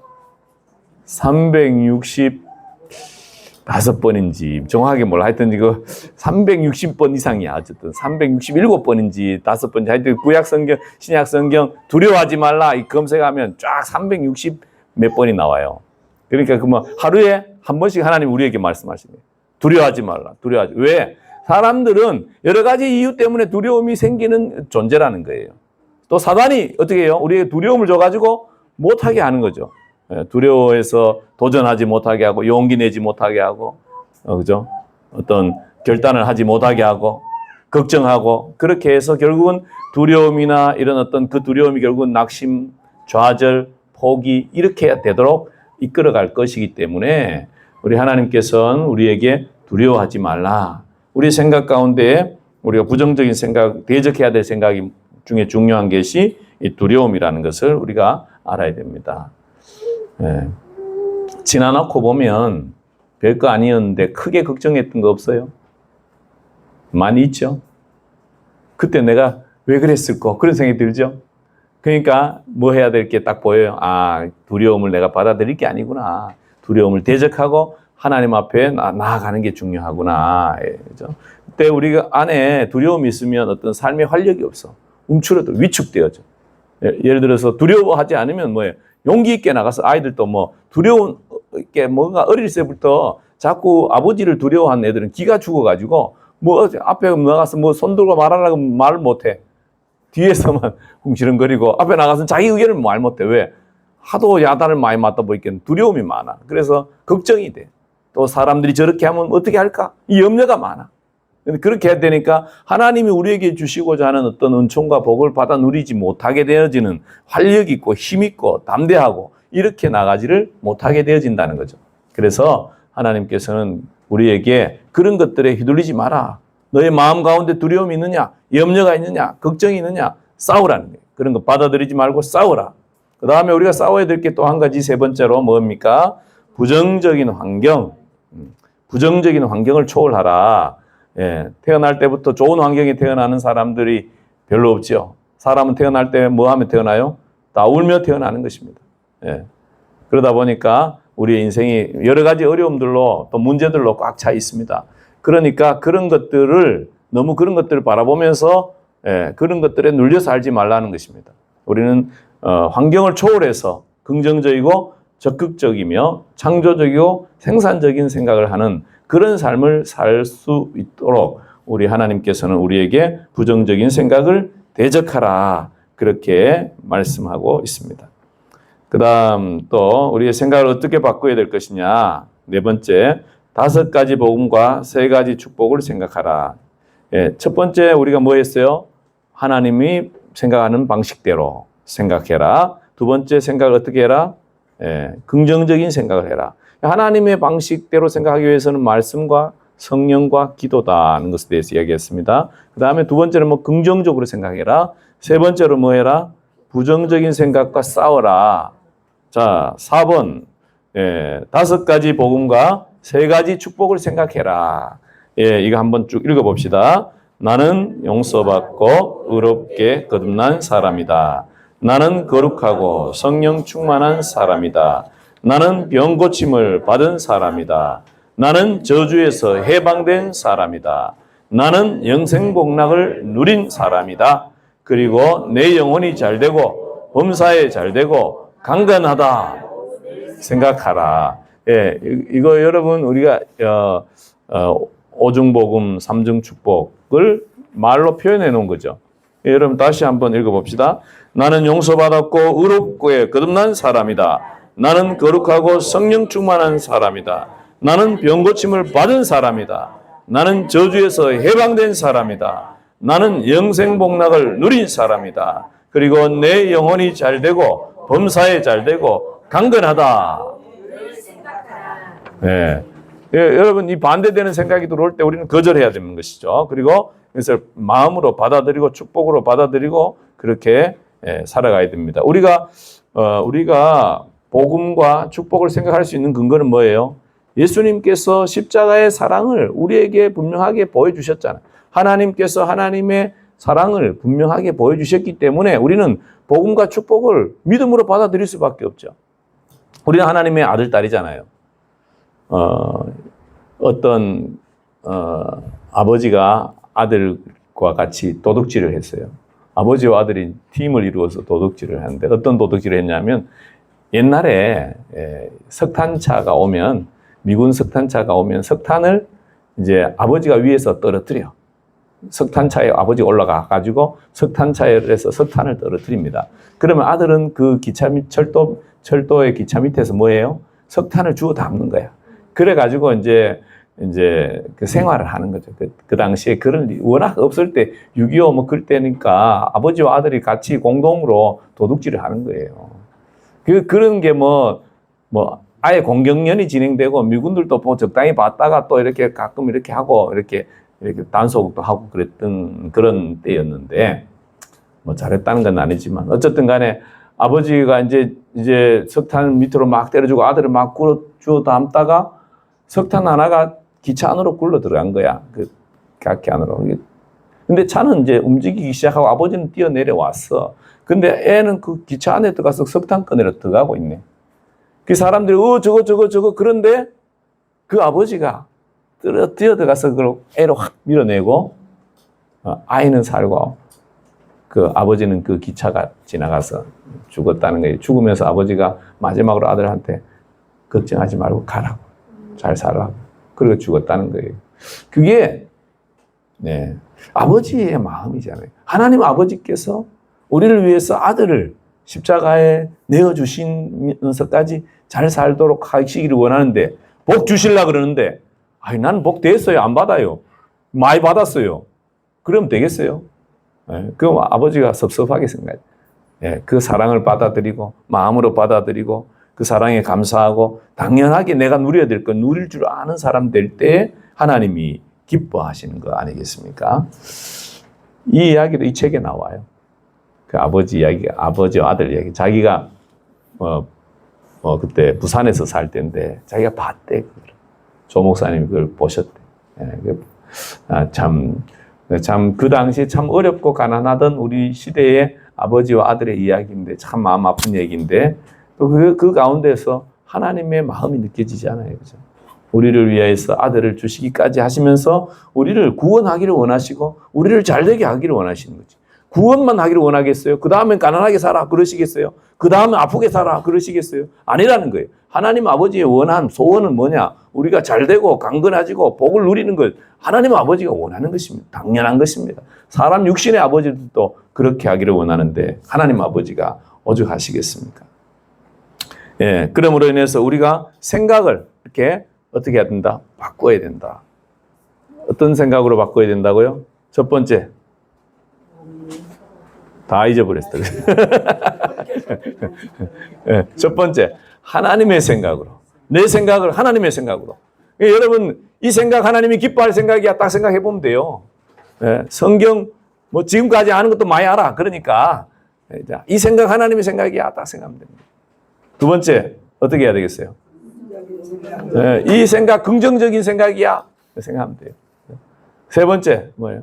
365번인지 정확하게 몰라. 하여튼 이거 360번 이상이야. 어쨌든 367번인지 5번인지 하여튼 구약 성경, 신약 성경 두려워하지 말라 이 검색하면 쫙 360 몇 번이 나와요. 그러니까 그 뭐 하루에 한 번씩 하나님 우리에게 말씀하시네. 두려워하지 말라. 두려워하지. 왜? 사람들은 여러 가지 이유 때문에 두려움이 생기는 존재라는 거예요. 또 사단이 어떻게 해요? 우리에게 두려움을 줘가지고 못하게 하는 거죠. 두려워해서 도전하지 못하게 하고 용기 내지 못하게 하고, 그죠? 어떤 결단을 하지 못하게 하고 걱정하고, 그렇게 해서 결국은 두려움이나 이런 어떤 그 두려움이 결국은 낙심, 좌절, 포기 이렇게 되도록 이끌어갈 것이기 때문에 우리 하나님께서는 우리에게 두려워하지 말라. 우리 생각 가운데 우리가 부정적인 생각, 대적해야 될 생각이 중에 중요한 것이 이 두려움이라는 것을 우리가 알아야 됩니다. 지나놓고 보면 별거 아니었는데 크게 걱정했던 거 없어요? 많이 있죠? 그때 내가 왜 그랬을까? 그런 생각이 들죠? 그러니까 뭐 해야 될 게 딱 보여요. 아, 두려움을 내가 받아들일 게 아니구나. 두려움을 대적하고 하나님 앞에 나아가는 게 중요하구나. 그죠? 그때 우리가 안에 두려움이 있으면 어떤 삶의 활력이 없어. 움츠러들, 위축되어져. 예를 들어서 두려워하지 않으면 뭐예요? 용기 있게 나가서 아이들도 뭐 두려운 게 뭔가 어릴 때부터 자꾸 아버지를 두려워한 애들은 기가 죽어가지고 뭐 앞에 나가서 뭐 손들고 말하라고 말을 못해. 뒤에서만 웅시렁거리고 앞에 나가서 자기 의견을 말 못해. 왜? 하도 야단을 많이 맞다 보니까 두려움이 많아. 그래서 걱정이 돼. 또 사람들이 저렇게 하면 어떻게 할까? 이 염려가 많아. 그렇게 해야 되니까 하나님이 우리에게 주시고자 하는 어떤 은총과 복을 받아 누리지 못하게 되어지는 활력 있고 힘 있고 담대하고 이렇게 나가지를 못하게 되어진다는 거죠. 그래서 하나님께서는 우리에게 그런 것들에 휘둘리지 마라. 너의 마음 가운데 두려움이 있느냐? 염려가 있느냐? 걱정이 있느냐? 싸우라는 거예요. 그런 거 받아들이지 말고 싸우라. 그 다음에 우리가 싸워야 될 게 또 한 가지, 세 번째로 뭡니까? 부정적인 환경. 부정적인 환경을 초월하라. 태어날 때부터 좋은 환경에 태어나는 사람들이 별로 없죠. 사람은 태어날 때 뭐 하면 태어나요? 다 울며 태어나는 것입니다. 그러다 보니까 우리의 인생이 여러 가지 어려움들로 또 문제들로 꽉 차 있습니다. 그러니까 그런 것들을 너무 그런 것들을 바라보면서 그런 것들에 눌려 살지 말라는 것입니다. 우리는 환경을 초월해서 긍정적이고 적극적이며 창조적이고 생산적인 생각을 하는 그런 삶을 살 수 있도록 우리 하나님께서는 우리에게 부정적인 생각을 대적하라 그렇게 말씀하고 있습니다. 그 다음 또 우리의 생각을 어떻게 바꿔야 될 것이냐. 네 번째, 5가지 복음과 3가지 축복을 생각하라. 첫 번째 우리가 뭐 했어요? 하나님이 생각하는 방식대로 생각해라. 두 번째 생각을 어떻게 해라? 긍정적인 생각을 해라. 하나님의 방식대로 생각하기 위해서는 말씀과 성령과 기도다는 것에 대해서 이야기했습니다. 그 다음에 두 번째는 뭐 긍정적으로 생각해라. 세 번째로 뭐 해라? 부정적인 생각과 싸워라. 자, 4번 5가지 복음과 3가지 축복을 생각해라. 이거 한번 쭉 읽어봅시다. 나는 용서받고 의롭게 거듭난 사람이다. 나는 거룩하고 성령 충만한 사람이다. 나는 병 고침을 받은 사람이다. 나는 저주에서 해방된 사람이다. 나는 영생복락을 누린 사람이다. 그리고 내 영혼이 잘되고 범사에 잘되고 강건하다 생각하라. 예, 이거 여러분 우리가 오중복음 삼중축복을 말로 표현해 놓은 거죠. 예, 여러분 다시 한번 읽어봅시다. 나는 용서받았고 의롭고 거듭난 사람이다. 나는 거룩하고 성령 충만한 사람이다. 나는 병고침을 받은 사람이다. 나는 저주에서 해방된 사람이다. 나는 영생복락을 누린 사람이다. 그리고 내 영혼이 잘되고 범사에 잘되고 강건하다. 예. 예, 여러분 이 반대되는 생각이 들어올 때 우리는 거절해야 되는 것이죠. 그리고 그것을 마음으로 받아들이고 축복으로 받아들이고 그렇게 살아가야 됩니다. 우리가 복음과 축복을 생각할 수 있는 근거는 뭐예요? 예수님께서 십자가의 사랑을 우리에게 분명하게 보여주셨잖아요. 하나님께서 하나님의 사랑을 분명하게 보여주셨기 때문에 우리는 복음과 축복을 믿음으로 받아들일 수밖에 없죠. 우리는 하나님의 아들, 딸이잖아요. 어떤 아버지가 아들과 같이 도둑질을 했어요. 아버지와 아들이 팀을 이루어서 도둑질을 하는데 어떤 도둑질을 했냐면 옛날에 석탄차가 오면 미군 석탄차가 오면 석탄을 이제 아버지가 위에서 떨어뜨려. 석탄차에 아버지가 올라가 가지고 석탄차에서 석탄을 떨어뜨립니다. 그러면 아들은 그 기차 밑 철도의 기차 밑에서 뭐예요? 석탄을 주워 담는 거야. 그래 가지고 이제 그 생활을 하는 거죠. 그 당시에 그런 일이 워낙 없을 때 6.25 뭐 그럴 때니까 아버지와 아들이 같이 공동으로 도둑질을 하는 거예요. 그런 게 아예 공경련이 진행되고 미군들도 적당히 봤다가 또 이렇게 가끔 이렇게 하고 이렇게 단속도 하고 그랬던 그런 때였는데 뭐 잘했다는 건 아니지만 어쨌든 간에 아버지가 이제 석탄 밑으로 막 때려주고 아들을 막 주워 담다가 석탄 하나가 기차 안으로 굴러 들어간 거야. 그 갓기 안으로. 근데 차는 이제 움직이기 시작하고 아버지는 뛰어내려왔어. 근데 애는 그 기차 안에 들어가서 석탄 꺼내러 들어가고 있네. 그 사람들이 저거 그런데 그 아버지가 뛰어들어가서 그걸 애로 확 밀어내고 아이는 살고 그 아버지는 그 기차가 지나가서 죽었다는 거예요. 죽으면서 아버지가 마지막으로 아들한테 걱정하지 말고 가라고. 잘 살라고. 그리고 죽었다는 거예요. 그게 아버지의 마음이잖아요. 하나님 아버지께서 우리를 위해서 아들을 십자가에 내어주시면서까지 잘 살도록 하시기를 원하는데 복 주시려고 그러는데 나는 복 됐어요. 안 받아요. 많이 받았어요. 그럼 되겠어요? 그럼 아버지가 섭섭하게 생각해요. 그 사랑을 받아들이고 마음으로 받아들이고 그 사랑에 감사하고 당연하게 내가 누려야 될 건 누릴 줄 아는 사람 될 때 하나님이 기뻐하시는 거 아니겠습니까? 이 이야기도 이 책에 나와요. 그 아버지 이야기, 아버지와 아들 이야기. 자기가 그때 부산에서 살 때인데 자기가 봤대. 조 목사님이 그걸 보셨대. 참 그 당시에 참 어렵고 가난하던 우리 시대의 아버지와 아들의 이야기인데 참 마음 아픈 얘기인데 또 그 가운데서 하나님의 마음이 느껴지잖아요. 그죠? 우리를 위해서 아들을 주시기까지 하시면서 우리를 구원하기를 원하시고 우리를 잘되게 하기를 원하시는 거지. 구원만 하기를 원하겠어요? 그 다음엔 가난하게 살아 그러시겠어요? 그 다음엔 아프게 살아 그러시겠어요? 아니라는 거예요. 하나님 아버지의 원한 소원은 뭐냐? 우리가 잘되고 강건해지고 복을 누리는 것. 하나님 아버지가 원하는 것입니다. 당연한 것입니다. 사람 육신의 아버지들도 그렇게 하기를 원하는데 하나님 아버지가 오죽하시겠습니까? 그러므로 인해서 우리가 생각을 이렇게 어떻게 해야 된다? 바꿔야 된다. 어떤 생각으로 바꿔야 된다고요? 첫 번째, 다 잊어버렸어. 첫 번째, 하나님의 생각으로. 내 생각을 하나님의 생각으로. 여러분, 이 생각 하나님이 기뻐할 생각이야. 딱 생각해 보면 돼요. 성경 지금까지 아는 것도 많이 알아. 그러니까 이 생각 하나님의 생각이야. 딱 생각하면 됩니다. 두 번째, 어떻게 해야 되겠어요? 이 생각 긍정적인 생각이야. 생각하면 돼요. 세 번째, 뭐예요?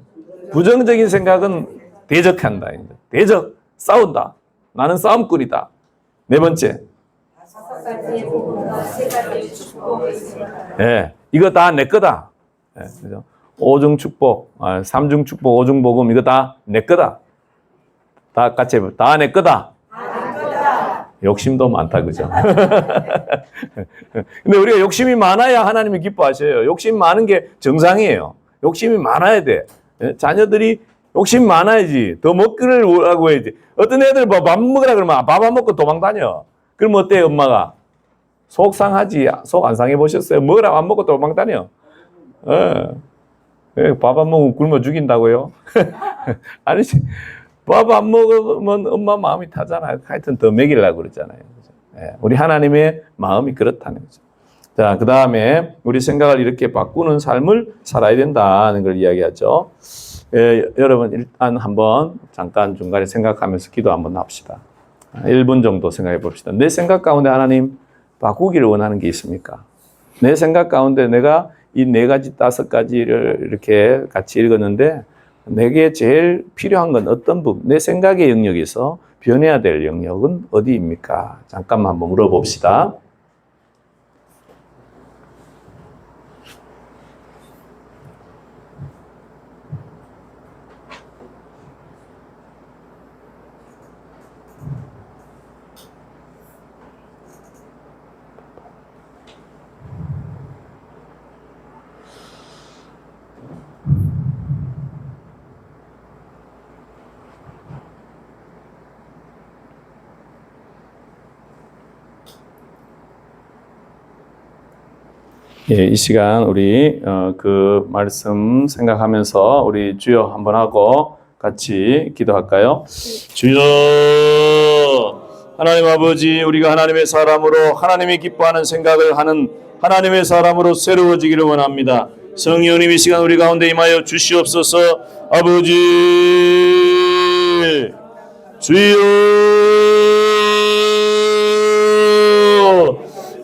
부정적인 생각은 대적한다. 대적, 싸운다. 나는 싸움꾼이다. 네 번째,
가지의 복음과 세 가지의 축복이
예, 이거 다 내 거다. 예, 그죠? 오중 축복, 삼중 축복, 오중 복음 이거 다 내 거다. 다 같이 해봐. 다 내 거다. 욕심도 많다, 그죠? 근데 우리가 욕심이 많아야 하나님이 기뻐하셔요. 욕심 많은 게 정상이에요. 욕심이 많아야 돼. 예? 자녀들이 욕심 많아야지. 더 먹기를 해야지. 어떤 애들 밥 먹으라 그러면 밥 안 먹고 도망 다녀. 그러면 어때요, 엄마가? 속 상하지. 속 안 상해 보셨어요? 먹으라 안 먹고 도망 다녀. 밥 안 먹으면 굶어 죽인다고요? 아니, 밥 안 먹으면 엄마 마음이 타잖아요. 하여튼 더 먹이려고 그러잖아요. 예, 우리 하나님의 마음이 그렇다는 거죠. 자, 그 다음에 우리 생각을 이렇게 바꾸는 삶을 살아야 된다는 걸 이야기하죠. 예, 여러분 일단 한번 잠깐 중간에 생각하면서 기도 한번 합시다. 1분 정도 생각해 봅시다. 내 생각 가운데 하나님 바꾸기를 원하는 게 있습니까? 내 생각 가운데 내가 이 4가지, 5가지를 이렇게 같이 읽었는데 내게 제일 필요한 건 어떤 부분, 내 생각의 영역에서 변해야 될 영역은 어디입니까? 잠깐만 한번 물어봅시다. 예, 이 시간 우리 그 말씀 생각하면서 우리 주여 한번 하고 같이 기도할까요? 주여, 하나님 아버지, 우리가 하나님의 사람으로 하나님이 기뻐하는 생각을 하는 하나님의 사람으로 새로워지기를 원합니다. 성령님 이 시간 우리 가운데 임하여 주시옵소서. 아버지, 주여,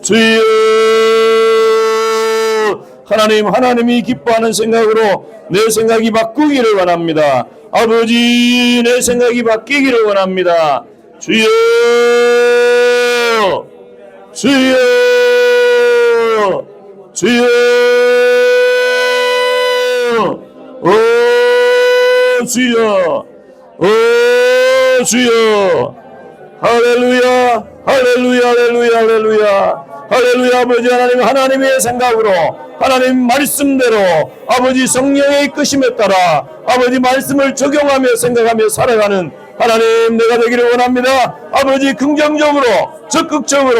주여, 하나님이 기뻐하는 생각으로 내 생각이 바꾸기를 원합니다. 아버지, 내 생각이 바뀌기를 원합니다. 주여, 주여, 주여, 오 주여, 오 주여, 할렐루야, 할렐루야, 할렐루야, 할렐루야. 할렐루야. 아버지 하나님, 하나님의 생각으로 하나님 말씀대로 아버지 성령의 이끄심에 따라 아버지 말씀을 적용하며 생각하며 살아가는 하나님 내가 되기를 원합니다. 아버지 긍정적으로 적극적으로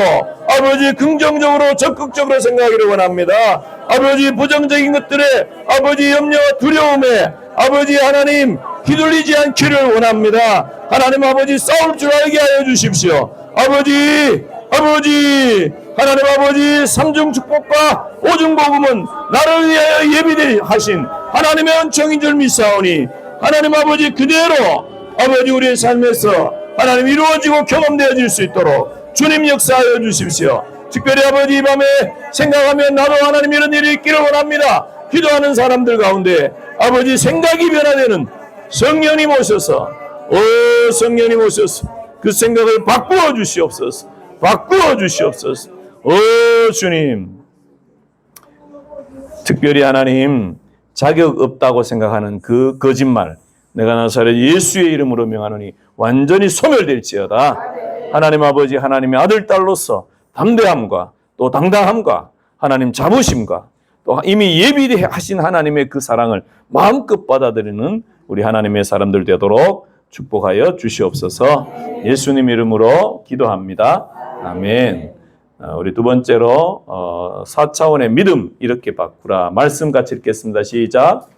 아버지 긍정적으로 적극적으로 생각하기를 원합니다. 아버지 부정적인 것들에 아버지 염려와 두려움에 아버지 하나님 휘둘리지 않기를 원합니다. 하나님 아버지 싸울 줄 알게 하여 주십시오. 아버지 하나님 아버지 삼중 축복과 오중 복음은 나를 위하여 예비되어 하신 하나님의 은총인 줄 믿사오니 하나님 아버지 그대로 아버지 우리의 삶에서 하나님 이루어지고 경험되어질 수 있도록 주님 역사하여 주십시오. 특별히 아버지 이 밤에 생각하면 나도 하나님 이런 일이 있기를 원합니다. 기도하는 사람들 가운데 아버지 생각이 변화되는 성령님 오셔서 성령님 오셔서 그 생각을 바꾸어 주시옵소서. 바꾸어 주시옵소서. 주님, 특별히 하나님 자격 없다고 생각하는 그 거짓말 내가 나사렛 예수의 이름으로 명하노니 완전히 소멸될지어다. 하나님 아버지 하나님의 아들 딸로서 담대함과 또 당당함과 하나님 자부심과 또 이미 예비하신 하나님의 그 사랑을 마음껏 받아들이는 우리 하나님의 사람들 되도록 축복하여 주시옵소서. 예수님 이름으로 기도합니다. 아멘. 우리 두 번째로 4차원의 믿음 이렇게 바꾸라. 말씀 같이 읽겠습니다. 시작.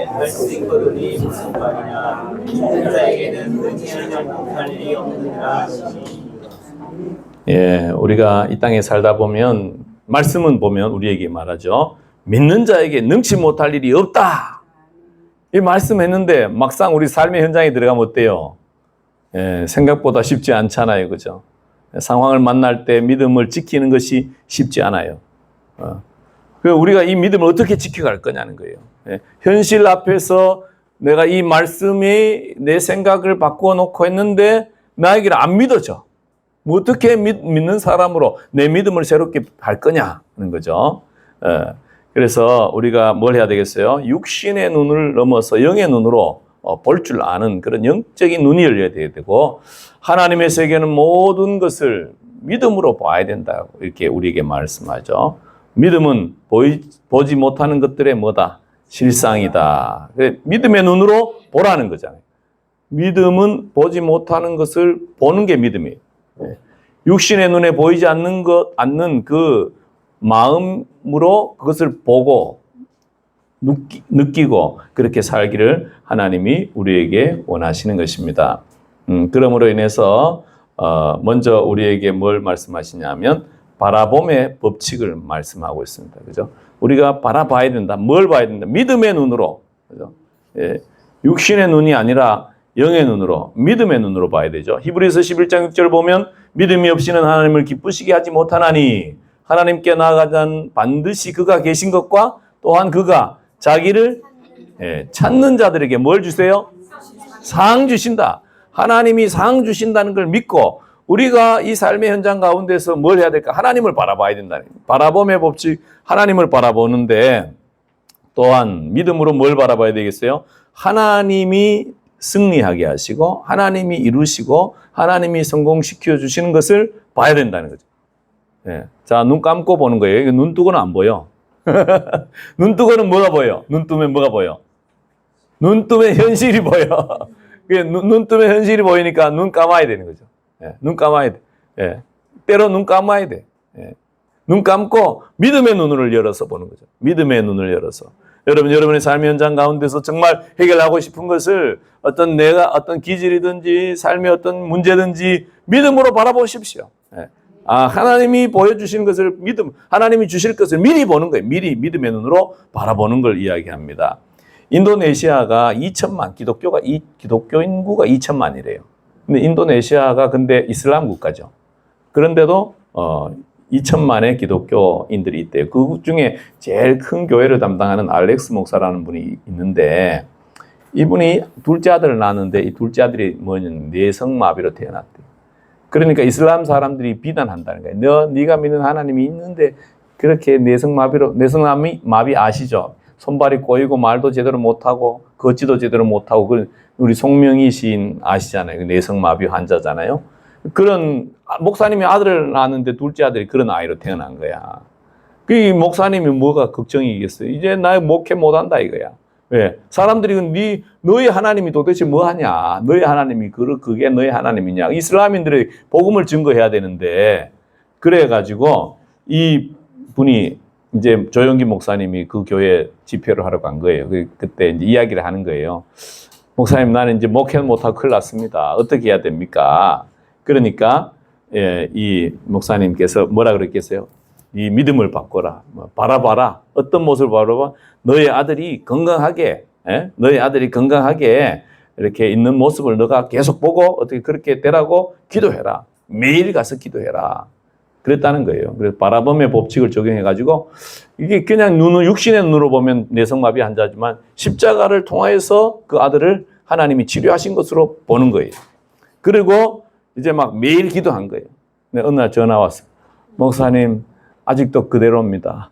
할수 있거든이 무슨 말이냐 믿는 자에게는 능치는 못할 일이 없느니라.
예, 우리가 이 땅에 살다 보면 말씀은 보면 우리에게 말하죠. 믿는 자에게 능치 못할 일이 없다. 이 말씀했는데 막상 우리 삶의 현장에 들어가면 어때요? 예, 생각보다 쉽지 않잖아요. 그죠? 상황을 만날 때 믿음을 지키는 것이 쉽지 않아요. 우리가 이 믿음을 어떻게 지켜갈 거냐는 거예요. 예, 현실 앞에서 내가 이 말씀이 내 생각을 바꾸어 놓고 했는데 나에게는 안 믿어져. 뭐 어떻게 믿는 사람으로 내 믿음을 새롭게 할 거냐 하는 거죠. 그래서 우리가 뭘 해야 되겠어요? 육신의 눈을 넘어서 영의 눈으로 볼 줄 아는 그런 영적인 눈이 열려야 되고, 하나님의 세계는 모든 것을 믿음으로 봐야 된다고 이렇게 우리에게 말씀하죠. 믿음은 보지 못하는 것들의 뭐다? 실상이다. 믿음의 눈으로 보라는 거잖아요. 믿음은 보지 못하는 것을 보는 게 믿음이에요. 육신의 눈에 보이지 않는 그 마음으로 그것을 보고 느끼고 그렇게 살기를 하나님이 우리에게 원하시는 것입니다. 그러므로 인해서 먼저 우리에게 뭘 말씀하시냐면 바라봄의 법칙을 말씀하고 있습니다. 그죠? 우리가 바라봐야 된다. 뭘 봐야 된다? 믿음의 눈으로. 그죠? 예. 육신의 눈이 아니라 영의 눈으로, 믿음의 눈으로 봐야 되죠. 히브리서 11장 6절 보면 믿음이 없이는 하나님을 기쁘시게 하지 못하나니 하나님께 나아가자는 반드시 그가 계신 것과 또한 그가 자기를 찾는 자들에게 뭘 주세요? 상 주신다. 하나님이 상 주신다는 걸 믿고 우리가 이 삶의 현장 가운데서 뭘 해야 될까? 하나님을 바라봐야 된다. 바라봄의 법칙, 하나님을 바라보는데 또한 믿음으로 뭘 바라봐야 되겠어요? 하나님이 승리하게 하시고 하나님이 이루시고 하나님이 성공시켜 주시는 것을 봐야 된다는 거죠. 예. 자, 눈 감고 보는 거예요. 이거 눈 뜨고는 안 보여. 눈 뜨고는 뭐가 보여? 눈 뜨면 뭐가 보여? 눈 뜨면 현실이 보여. 눈 뜨면 현실이 보이니까 눈 감아야 되는 거죠. 예. 눈 감아야 돼. 예. 때로 눈 감아야 돼. 예. 눈 감고 믿음의 눈을 열어서 보는 거죠. 믿음의 눈을 열어서. 여러분의 삶의 현장 가운데서 정말 해결하고 싶은 것을 어떤 기질이든지 삶의 어떤 문제든지 믿음으로 바라보십시오. 예. 하나님이 보여주시는 것을 하나님이 주실 것을 미리 보는 거예요. 미리 믿음의 눈으로 바라보는 걸 이야기합니다. 인도네시아가 2천만, 기독교 인구가 2천만이래요. 근데 인도네시아가 근데 이슬람 국가죠. 그런데도 2천만의 기독교인들이 있대요. 그 중에 제일 큰 교회를 담당하는 알렉스 목사라는 분이 있는데 이분이 둘째 아들을 낳았는데 이 둘째 아들이 뭐냐면 내성마비로 태어났대요. 그러니까 이슬람 사람들이 비난한다는 거예요. 네가 믿는 하나님이 있는데 그렇게 내성마비 아시죠? 손발이 꼬이고 말도 제대로 못하고 걷지도 제대로 못하고 우리 송명희 시인 아시잖아요. 내성마비 환자잖아요. 그런 목사님이 아들을 낳았는데 둘째 아들이 그런 아이로 태어난 거야. 그 목사님이 뭐가 걱정이겠어요? 이제 나 목회 못한다 이거야. 왜? 사람들이 너희 하나님이 도대체 뭐 하냐? 너희 하나님이 그게 너희 하나님이냐? 이슬람인들의 복음을 증거해야 되는데 그래가지고 이 분이 이제 조영기 목사님이 그 교회 집회를 하러 간 거예요. 그때 이제 이야기를 하는 거예요. 목사님, 나는 이제 목회 못하고 큰일 났습니다. 어떻게 해야 됩니까? 그러니까 이 목사님께서 뭐라 그랬겠어요? 이 믿음을 바꿔라. 바라봐라. 어떤 모습을 바라봐? 너의 아들이 건강하게 이렇게 있는 모습을 너가 계속 보고 어떻게 그렇게 되라고 기도해라. 매일 가서 기도해라. 그랬다는 거예요. 그래서 바라봄의 법칙을 적용해가지고 이게 그냥 육신의 눈으로 보면 내성마비 환자지만 십자가를 통해서 그 아들을 하나님이 치료하신 것으로 보는 거예요. 그리고 이제 막 매일 기도한 거예요. 근데 어느 날 전화 왔어요. 목사님, 아직도 그대로입니다.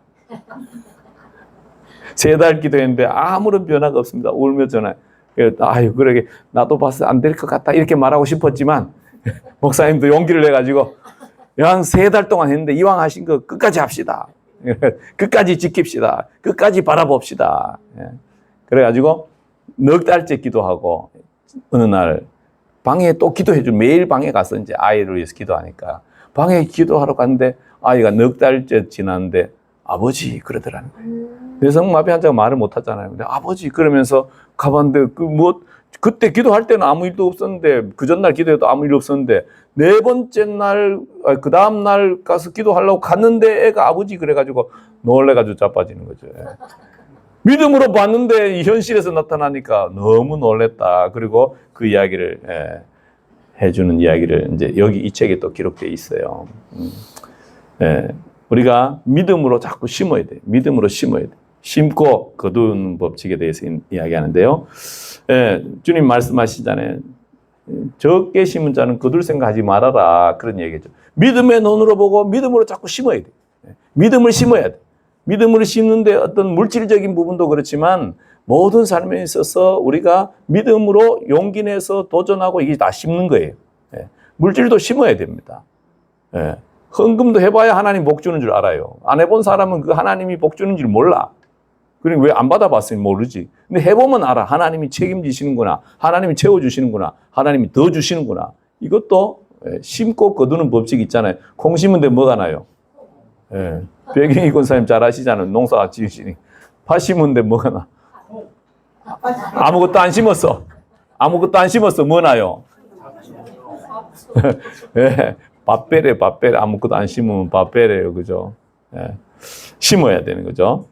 3달 기도했는데 아무런 변화가 없습니다. 울며 전화해. 아유, 그러게 나도 봐서 안 될 것 같다 이렇게 말하고 싶었지만 목사님도 용기를 내가지고 한 3달 동안 했는데 이왕 하신 거 끝까지 합시다. 끝까지 지킵시다. 끝까지 바라봅시다. 그래가지고 넉 달째 기도하고 어느 날 방에 또 기도해주고 매일 방에 가서 이제 아이를 위해서 기도하니까 방에 기도하러 갔는데 아이가 넉 달째 지났는데 아버지 그러더라는 거예요. 내성마비 환자가 말을 못 하잖아요. 근데 아버지 그러면서 가봤는데 그때 기도할 때는 아무 일도 없었는데 그 전날 기도해도 아무 일 없었는데 4번째 날 그 다음 날 가서 기도하려고 갔는데 애가 아버지 그래가지고 놀래가지고 자빠지는 거죠. 믿음으로 봤는데 현실에서 나타나니까 너무 놀랬다. 그리고 그 이야기를 해주는 이야기를 이제 여기 이 책에 또 기록되어 있어요. 우리가 믿음으로 자꾸 심어야 돼. 믿음으로 심어야 돼. 심고 거두는 법칙에 대해서 이야기하는데요. 주님 말씀하시잖아요. 적게 심은 자는 거둘 생각하지 말아라. 그런 얘기죠. 믿음의 눈으로 보고 믿음으로 자꾸 심어야 돼. 믿음을 심어야 돼. 믿음을 심는데 어떤 물질적인 부분도 그렇지만 모든 삶에 있어서 우리가 믿음으로 용기 내서 도전하고 이게 다 심는 거예요. 물질도 심어야 됩니다. 헌금도 해봐야 하나님 복 주는 줄 알아요. 안 해본 사람은 그 하나님이 복 주는 줄 몰라. 그리고 왜 안 받아봤으니 모르지. 근데 해보면 알아. 하나님이 책임지시는구나. 하나님이 채워주시는구나. 하나님이 더 주시는구나. 이것도 심고 거두는 법칙이 있잖아요. 콩 심은 데 뭐가 나요? 배경이 권사님 잘 아시잖아요. 농사 지으시니. 파 심은 데 뭐가 나? 아무것도 안 심었어. 아무것도 안 심었어. 뭐 나요? 밥배래. 아무것도 안 심으면 밥배래요. 그죠? 심어야 되는 거죠.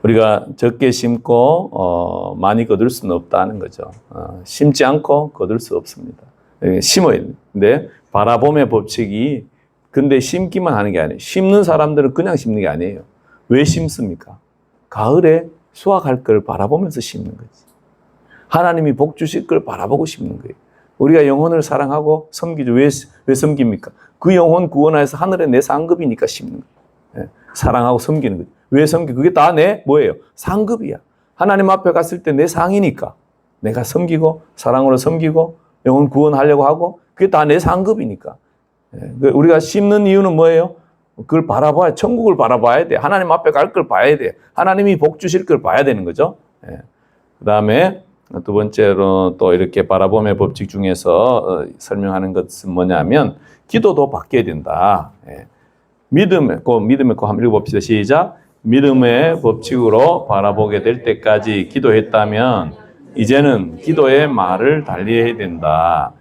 우리가 적게 심고 많이 거둘 수는 없다는 거죠. 심지 않고 거둘 수 없습니다. 심어야 되는데 바라봄의 법칙이 근데 심기만 하는 게 아니에요. 심는 사람들은 그냥 심는 게 아니에요. 왜 심습니까? 가을에 수확할 걸 바라보면서 심는 거지. 하나님이 복 주실 걸 바라보고 심는 거예요. 우리가 영혼을 사랑하고 섬기죠. 왜 섬깁니까? 그 영혼 구원하여서 하늘에 내 상급이니까 심는 거예요. 사랑하고 섬기는 거죠. 왜 섬기? 그게 다 내 뭐예요? 상급이야. 하나님 앞에 갔을 때 내 상이니까 내가 섬기고 사랑으로 섬기고 영혼 구원하려고 하고 그게 다 내 상급이니까. 우리가 심는 이유는 뭐예요? 그걸 바라봐야 천국을 바라봐야 돼. 하나님 앞에 갈 걸 봐야 돼. 하나님이 복 주실 걸 봐야 되는 거죠. 그다음에 두 번째로 또 이렇게 바라봄의 법칙 중에서 설명하는 것은 뭐냐면 기도도 바뀌어야 된다. 믿음의 거 한번 읽어봅시다. 시작. 믿음의 법칙으로 바라보게 될 때까지 기도했다면 이제는 기도의 말을 달리해야 된다.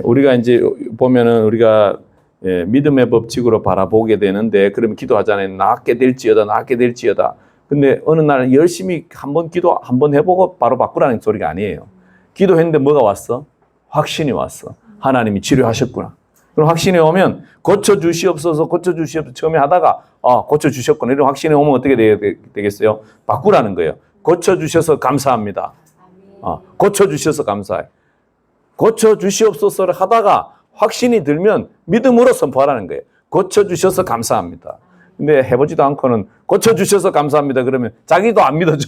우리가 이제 보면은 우리가 믿음의 법칙으로 바라보게 되는데 그러면 기도하잖아요. 낫게 될지어다. 근데 어느 날 열심히 한번 기도 한번 해보고 바로 바꾸라는 소리가 아니에요. 기도했는데 뭐가 왔어? 확신이 왔어. 하나님이 치료하셨구나. 그럼 확신이 오면 고쳐주시옵소서 처음에 하다가 고쳐주셨구나. 이런 확신이 오면 어떻게 되겠어요? 바꾸라는 거예요. 고쳐주셔서 감사합니다. 고쳐주셔서 감사해. 고쳐주시옵소서를 하다가 확신이 들면 믿음으로 선포하라는 거예요. 고쳐주셔서 감사합니다. 근데 해보지도 않고는 고쳐주셔서 감사합니다. 그러면 자기도 안 믿어줘.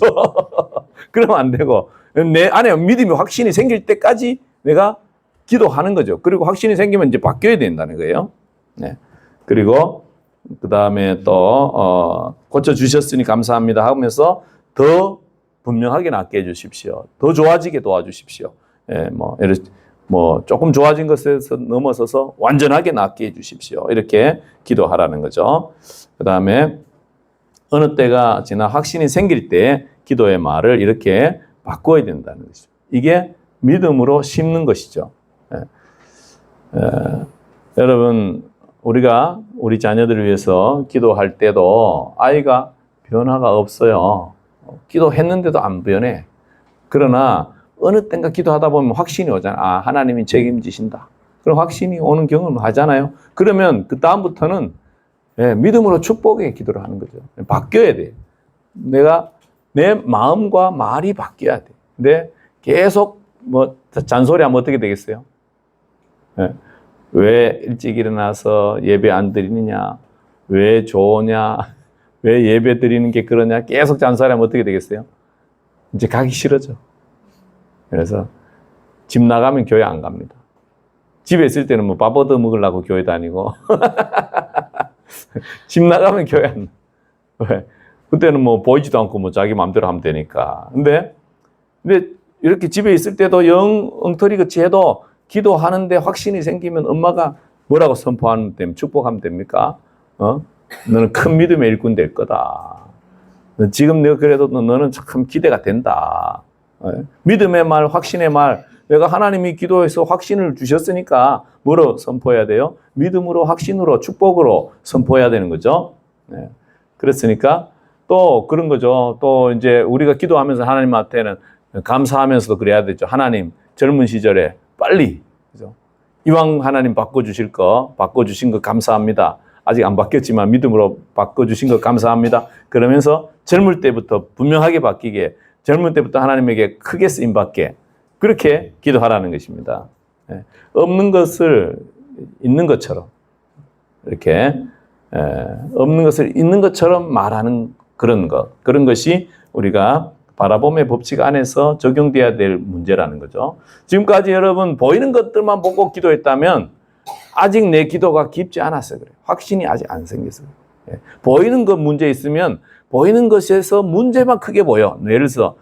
그러면 안 되고 내 안에 믿음이 확신이 생길 때까지 내가 기도하는 거죠. 그리고 확신이 생기면 이제 바뀌어야 된다는 거예요. 그리고 그 다음에 또 고쳐주셨으니 감사합니다 하면서 더 분명하게 낫게 해주십시오. 더 좋아지게 도와주십시오. 조금 좋아진 것에서 넘어서서 완전하게 낫게 해주십시오. 이렇게 기도하라는 거죠. 그 다음에 어느 때가 지나 확신이 생길 때 기도의 말을 이렇게 바꿔야 된다는 것이죠. 이게 믿음으로 심는 것이죠. 여러분, 우리가 우리 자녀들을 위해서 기도할 때도 아이가 변화가 없어요. 기도했는데도 안 변해. 그러나 어느 땐가 기도하다 보면 확신이 오잖아. 하나님이 책임지신다. 그럼 확신이 오는 경험을 하잖아요. 그러면 그 다음부터는 믿음으로 축복의 기도를 하는 거죠. 바뀌어야 돼. 내 마음과 말이 바뀌어야 돼. 근데 계속 잔소리하면 어떻게 되겠어요? 왜 일찍 일어나서 예배 안 드리느냐? 왜 좋으냐? 왜 예배 드리는 게 그러냐? 계속 잔소리하면 어떻게 되겠어요? 이제 가기 싫어져. 그래서 집 나가면 교회 안 갑니다. 집에 있을 때는 밥 얻어 먹으려고 교회 다니고 집 나가면 교회 안 나. 왜? 그때는 보이지도 않고 자기 마음대로 하면 되니까. 근데 이렇게 집에 있을 때도 영 엉터리 같이 해도 기도하는데 확신이 생기면 엄마가 뭐라고 선포하면 축복하면 됩니까? 너는 큰 믿음의 일꾼 될 거다. 지금 내가 그래도 너는 참 기대가 된다. 믿음의 말, 확신의 말. 내가 하나님이 기도해서 확신을 주셨으니까 뭐로 선포해야 돼요? 믿음으로, 확신으로, 축복으로 선포해야 되는 거죠. 그랬으니까 또 그런 거죠. 또 이제 우리가 기도하면서 하나님한테는 감사하면서도 그래야 되죠. 하나님, 젊은 시절에 빨리, 그죠? 이왕 하나님 바꿔주신 거 감사합니다. 아직 안 바뀌었지만 믿음으로 바꿔주신 거 감사합니다. 그러면서 젊을 때부터 분명하게 바뀌게, 젊을 때부터 하나님에게 크게 쓰임받게, 그렇게 기도하라는 것입니다. 예. 없는 것을 있는 것처럼 이렇게 없는 것을 있는 것처럼 말하는 그런 것이 우리가 바라봄의 법칙 안에서 적용돼야 될 문제라는 거죠. 지금까지 여러분 보이는 것들만 보고 기도했다면 아직 내 기도가 깊지 않았어요. 그래요. 확신이 아직 안 생겼어요. 예. 보이는 것 문제 있으면 보이는 것에서 문제만 크게 보여. 예를 들어서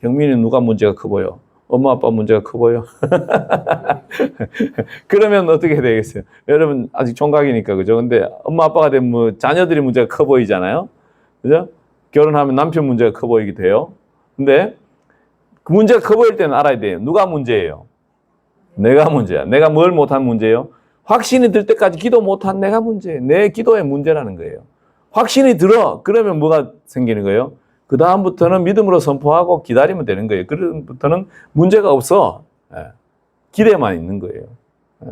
경민이 누가 문제가 커 보여? 엄마 아빠 문제가 커 보여? 그러면 어떻게 되겠어요? 여러분 아직 총각이니까 그죠? 근데 엄마 아빠가 되면 자녀들이 문제가 커 보이잖아요. 그죠? 결혼하면 남편 문제가 커 보이기도 해요. 근데 그 문제가 커 보일 때는 알아야 돼요. 누가 문제예요? 내가 문제야. 내가 뭘 못한 문제예요? 확신이 들 때까지 기도 못한 내가 문제예요. 내 기도의 문제라는 거예요. 확신이 들어. 그러면 뭐가 생기는 거예요? 그 다음부터는 믿음으로 선포하고 기다리면 되는 거예요. 그다음부터는 문제가 없어. 기대만 있는 거예요.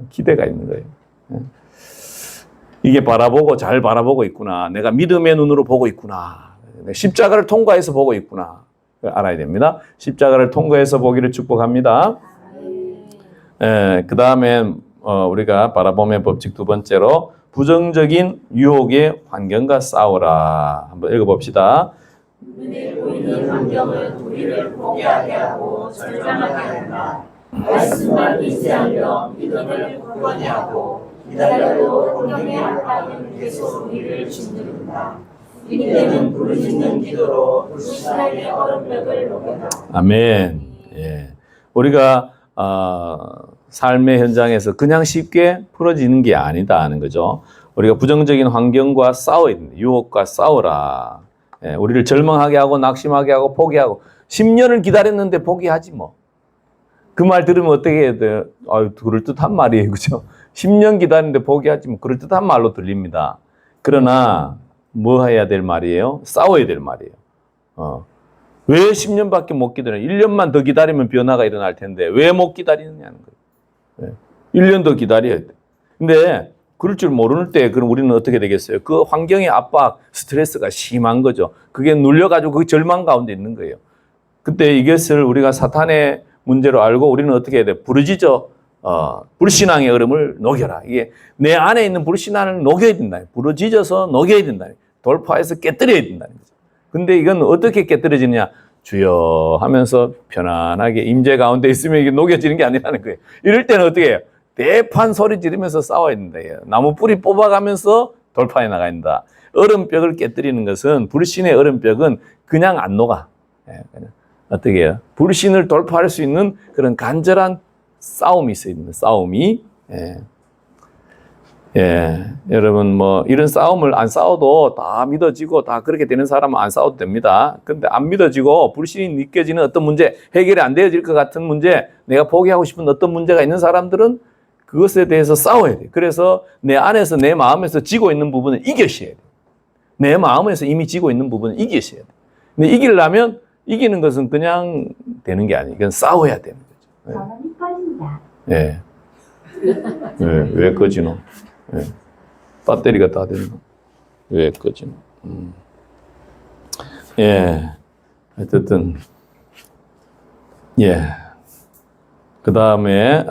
기대가 있는 거예요. 이게 잘 바라보고 있구나. 내가 믿음의 눈으로 보고 있구나. 십자가를 통과해서 보고 있구나. 알아야 됩니다. 십자가를 통과해서 보기를 축복합니다. 그 다음에 우리가 바라봄의 법칙 두 번째로 부정적인 유혹의 환경과 싸우라. 한번 읽어봅시다.
눈에 보이는 환경은 우리를 포기하게 하고 절망하게 한다. 말씀만 의지하며 믿음을 굳건히 하고 기다려도 환경의 압박은 계속 우리를 짓누른다. 이때는 부르짖는 기도로 불신앙의 얼음벽을 녹여라.
아멘. 예. 우리가 삶의 현장에서 그냥 쉽게 풀어지는 게 아니다 하는 거죠. 우리가 부정적인 환경과 싸워야 된다. 유혹과 싸워라. 예. 우리를 절망하게 하고 낙심하게 하고 포기하고 10년을 기다렸는데 포기하지 뭐. 그 말 들으면 어떻게 해야 돼요? 그럴듯한 말이에요. 그죠? 10년 기다렸는데 포기하지 뭐. 그럴듯한 말로 들립니다. 그러나 뭐 해야 될 말이에요? 싸워야 될 말이에요. 왜 10년밖에 못 기다려? 1년만 더 기다리면 변화가 일어날 텐데 왜 못 기다리느냐는 거예요. 1년 더 기다려야 돼. 근데 그럴 줄 모르는 때 그럼 우리는 어떻게 되겠어요? 그 환경의 압박, 스트레스가 심한 거죠. 그게 눌려가지고 그 절망 가운데 있는 거예요. 그때 이것을 우리가 사탄의 문제로 알고 우리는 어떻게 해야 돼? 부르짖어 불신앙의 얼음을 녹여라. 이게 내 안에 있는 불신앙을 녹여야 된다. 부르짖어서 녹여야 된다. 돌파해서 깨뜨려야 된다는 거죠. 근데 이건 어떻게 깨뜨려지느냐? 주여 하면서 편안하게 임재 가운데 있으면 이게 녹여지는 게 아니라는 거예요. 이럴 때는 어떻게 해요? 대판 소리 지르면서 싸워야 된다. 나무 뿌리 뽑아가면서 돌파해 나가야 된다. 얼음벽을 깨뜨리는 것은 불신의 얼음벽은 그냥 안 녹아. 그냥 어떻게 해요? 불신을 돌파할 수 있는 그런 간절한 싸움이 있어야 됩니다. 싸움이. 여러분 이런 싸움을 안 싸워도 다 믿어지고 다 그렇게 되는 사람은 안 싸워도 됩니다. 근데 안 믿어지고 불신이 느껴지는 어떤 문제, 해결이 안 되어질 것 같은 문제, 내가 포기하고 싶은 어떤 문제가 있는 사람들은 그것에 대해서 싸워야 돼요. 그래서 내 안에서 내 마음에서 지고 있는 부분을 이겨셔야 돼요. 내 마음에서 이미 지고 있는 부분을 이기셔야 돼요. 근데 이기려면 이기는 것은 그냥 되는 게 아니에요. 이건 싸워야 되는 거죠.
전원이 꺼진다.
왜 꺼지노? 배터리가 다 됐노? 왜 꺼지노? 어쨌든 그 다음에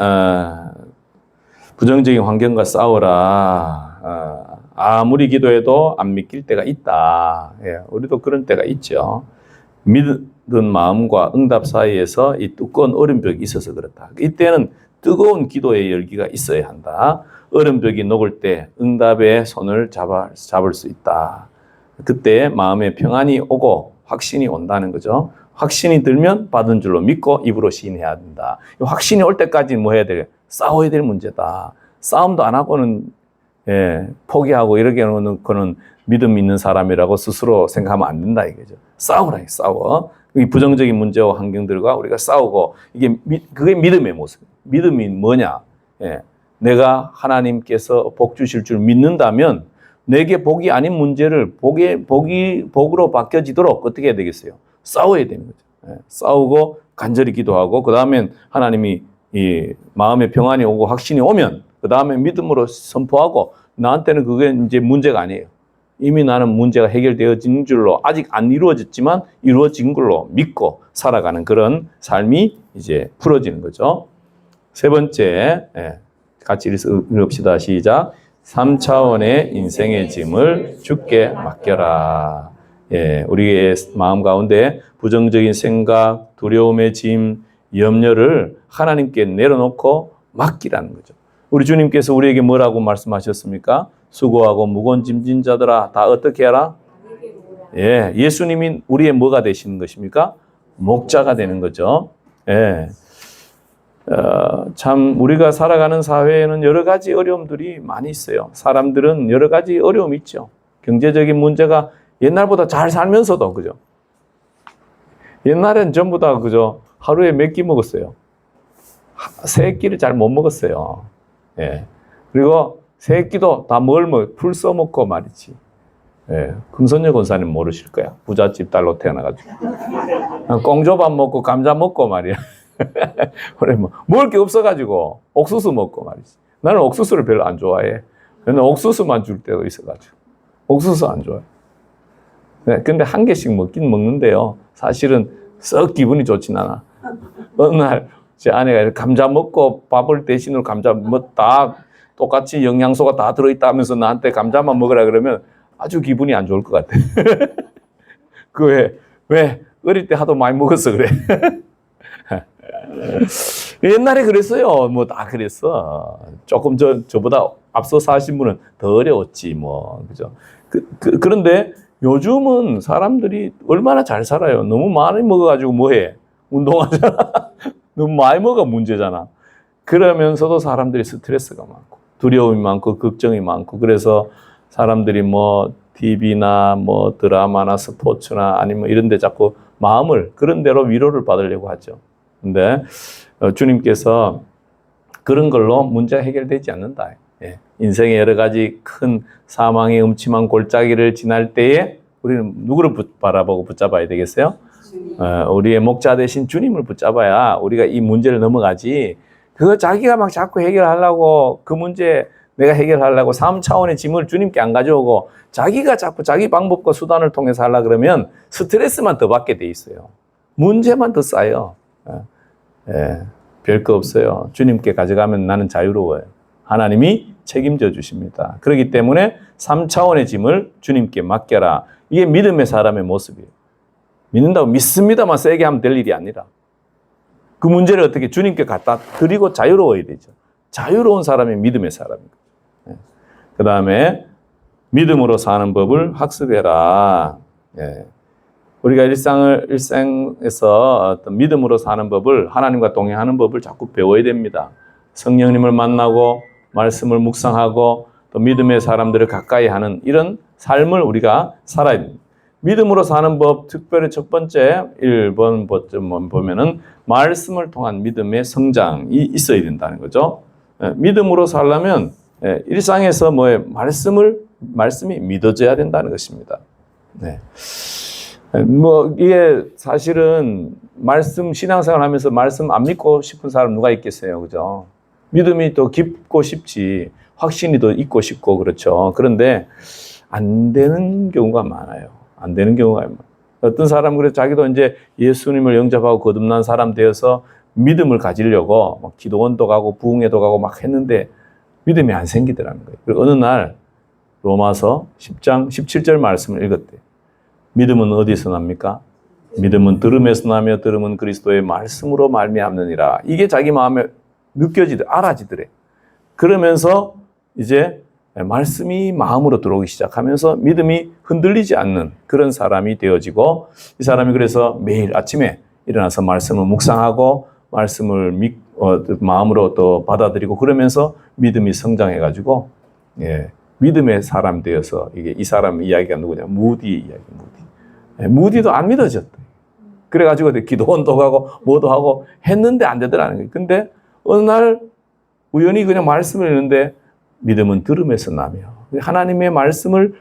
부정적인 환경과 싸워라. 아무리 기도해도 안 믿길 때가 있다. 우리도 그런 때가 있죠. 믿은 마음과 응답 사이에서 이 두꺼운 얼음벽이 있어서 그렇다. 이때는 뜨거운 기도의 열기가 있어야 한다. 얼음벽이 녹을 때 응답의 손을 잡을 수 있다. 그때 마음에 평안이 오고 확신이 온다는 거죠. 확신이 들면 받은 줄로 믿고 입으로 시인해야 된다. 확신이 올 때까지 뭐 해야 돼? 싸워야 될 문제다. 싸움도 안 하고는 포기하고 이렇게 놓고는 믿음 있는 사람이라고 스스로 생각하면 안 된다 이거죠. 싸우라, 싸워. 이 부정적인 문제와 환경들과 우리가 싸우고 그게 믿음의 모습. 믿음이 뭐냐? 내가 하나님께서 복 주실 줄 믿는다면 내게 복이 아닌 문제를 복으로 바뀌어지도록 어떻게 해야 되겠어요? 싸워야 되는 거죠. 싸우고 간절히 기도하고 그 다음엔 하나님이 이 마음의 평안이 오고 확신이 오면 그 다음에 믿음으로 선포하고 나한테는 그게 이제 문제가 아니에요. 이미 나는 문제가 해결되어진 줄로 아직 안 이루어졌지만 이루어진 걸로 믿고 살아가는 그런 삶이 이제 풀어지는 거죠. 세 번째, 같이 읽읍시다. 시작. 3차원의 인생의 짐을 주께 맡겨라. 우리의 마음 가운데 부정적인 생각, 두려움의 짐, 염려를 하나님께 내려놓고 맡기라는 거죠. 우리 주님께서 우리에게 뭐라고 말씀하셨습니까? 수고하고 무거운 짐진 자들아 다 어떻게 하라? 예수님이 우리의 뭐가 되시는 것입니까? 목자가 되는 거죠. 참 우리가 살아가는 사회에는 여러 가지 어려움들이 많이 있어요. 사람들은 여러 가지 어려움이 있죠. 경제적인 문제가 옛날보다 잘 살면서도 그죠. 옛날엔 전부 다 그죠. 하루에 몇 끼 먹었어요. 세 끼를 잘 못 먹었어요. 그리고 세 끼도 다 뭘 먹어요? 풀 써먹고 말이지. 금선녀 권사님 모르실 거야. 부잣집 딸로 태어나가지고. 꽁조밥 먹고 감자 먹고 말이야. 그래, 먹을 게 없어가지고 옥수수 먹고 말이지. 나는 옥수수를 별로 안 좋아해. 근데 옥수수만 줄 때도 있어가지고. 옥수수 안 좋아해. 근데 한 개씩 먹긴 먹는데요. 사실은 썩 기분이 좋진 않아. 어느 날 제 아내가 감자 먹고 밥을 대신으로 감자 다 똑같이 영양소가 다 들어있다 하면서 나한테 감자만 먹으라 그러면 아주 기분이 안 좋을 것 같아. 왜? 어릴 때 하도 많이 먹었어 그래. 옛날에 그랬어요. 뭐 다 그랬어. 조금 저보다 앞서 사신 분은 더 어려웠지 뭐 그죠. 그런데 요즘은 사람들이 얼마나 잘 살아요. 너무 많이 먹어가지고 뭐해? 운동하잖아. 너무 많이 먹어 문제잖아. 그러면서도 사람들이 스트레스가 많고 두려움이 많고 걱정이 많고 그래서 사람들이 뭐 TV나 뭐 드라마나 스포츠나 아니면 이런 데 자꾸 마음을 그런 대로 위로를 받으려고 하죠. 근데 주님께서 그런 걸로 문제가 해결되지 않는다. 인생의 여러 가지 큰 사망의 음침한 골짜기를 지날 때에 우리는 누구를 바라보고 붙잡아야 되겠어요? 우리의 목자 되신 주님을 붙잡아야 우리가 이 문제를 넘어가지. 그거 자기가 막 자꾸 해결하려고 그 문제 내가 해결하려고 3차원의 짐을 주님께 안 가져오고 자기가 자꾸 자기 방법과 수단을 통해서 하려고 그러면 스트레스만 더 받게 돼 있어요. 문제만 더 쌓여. 별거 없어요. 주님께 가져가면 나는 자유로워요. 하나님이 책임져 주십니다. 그렇기 때문에 3차원의 짐을 주님께 맡겨라. 이게 믿음의 사람의 모습이에요. 믿는다고 믿습니다만 세게 하면 될 일이 아니라 그 문제를 어떻게 주님께 갖다 드리고 자유로워야 되죠. 자유로운 사람이 믿음의 사람입니다. 그 다음에 믿음으로 사는 법을 학습해라. 우리가 일생에서 어떤 믿음으로 사는 법을 하나님과 동행하는 법을 자꾸 배워야 됩니다. 성령님을 만나고 말씀을 묵상하고 또 믿음의 사람들을 가까이 하는 이런 삶을 우리가 살아야 됩니다. 믿음으로 사는 법, 특별히 첫 번째 1번 보면은 말씀을 통한 믿음의 성장이 있어야 된다는 거죠. 믿음으로 살려면 일상에서 말씀이 믿어져야 된다는 것입니다. 이게 사실은 신앙생활 하면서 말씀 안 믿고 싶은 사람 누가 있겠어요, 그죠? 믿음이 더 깊고 싶지, 확신이 더 있고 싶고 그렇죠. 그런데 안 되는 경우가 많아요. 안 되는 경우가 많아요. 어떤 사람은 그래서 자기도 이제 예수님을 영접하고 거듭난 사람 되어서 믿음을 가지려고 막 기도원도 가고 부흥회도 가고 막 했는데 믿음이 안 생기더라는 거예요. 그리고 어느 날 로마서 10장 17절 말씀을 읽었대요. 믿음은 어디서 납니까? 믿음은 들음에서 나며 들음은 그리스도의 말씀으로 말미암느니라. 이게 자기 마음에 알아지더래. 그러면서 이제 말씀이 마음으로 들어오기 시작하면서 믿음이 흔들리지 않는 그런 사람이 되어지고 이 사람이 그래서 매일 아침에 일어나서 말씀을 묵상하고 말씀을 마음으로 또 받아들이고 그러면서 믿음이 성장해가지고 믿음의 사람 되어서 이 사람 이야기가 누구냐? 무디 이야기. 무디도 안 믿어졌대. 그래가지고 기도원도 가고 뭐도 하고 했는데 안 되더라는 거예요. 근데 어느 날 우연히 그냥 말씀을 읽는데 믿음은 들음에서 나며 하나님의 말씀을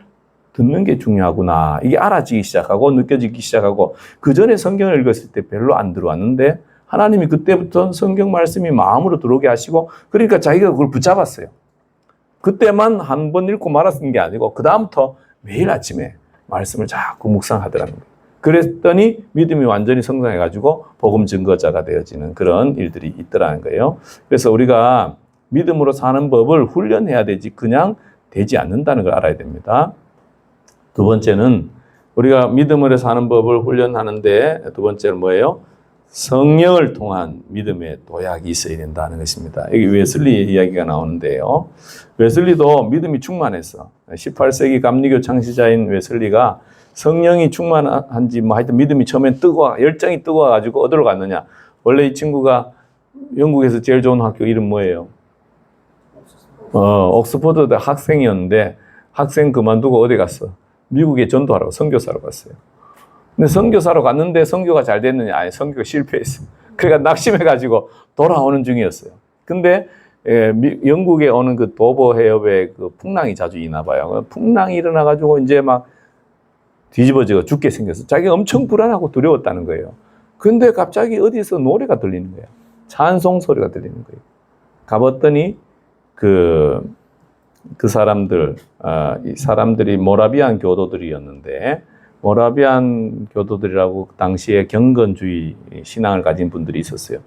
듣는 게 중요하구나. 이게 알아지기 시작하고 느껴지기 시작하고 그 전에 성경을 읽었을 때 별로 안 들어왔는데 하나님이 그때부터 성경 말씀이 마음으로 들어오게 하시고 그러니까 자기가 그걸 붙잡았어요. 그때만 한 번 읽고 말았던 게 아니고 그 다음부터 매일 아침에 말씀을 자꾸 묵상하더라는 거예요. 그랬더니 믿음이 완전히 성장해가지고 복음 증거자가 되어지는 그런 일들이 있더라는 거예요. 그래서 우리가 믿음으로 사는 법을 훈련해야 되지 그냥 되지 않는다는 걸 알아야 됩니다. 두 번째는 우리가 믿음으로 사는 법을 훈련하는데 두 번째는 뭐예요? 성령을 통한 믿음의 도약이 있어야 된다는 것입니다. 여기 웨슬리 이야기가 나오는데요. 웨슬리도 믿음이 충만했어. 18세기 감리교 창시자인 웨슬리가 성령이 충만한지 뭐 하여튼 믿음이 처음엔 열정이 뜨거워가지고 어디로 갔느냐. 원래 이 친구가 영국에서 제일 좋은 학교 이름 뭐예요? 옥스퍼드 학생이었는데 학생 그만두고 어디 갔어? 미국에 전도하러 선교사로 갔어요. 근데 선교사로 갔는데 선교가 잘 됐느냐? 아니, 선교가 실패했어요. 그러니까 낙심해가지고 돌아오는 중이었어요. 근데 영국에 오는 그 도버 해협에 그 풍랑이 자주 있나 봐요. 풍랑이 일어나가지고 이제 막 뒤집어지고 죽게 생겼어. 자기가 엄청 불안하고 두려웠다는 거예요. 근데 갑자기 어디서 노래가 들리는 거야. 찬송 소리가 들리는 거예요. 가봤더니 이 사람들이 모라비안 교도들이었는데, 모라비안 교도들이라고 당시에 경건주의 신앙을 가진 분들이 있었어요.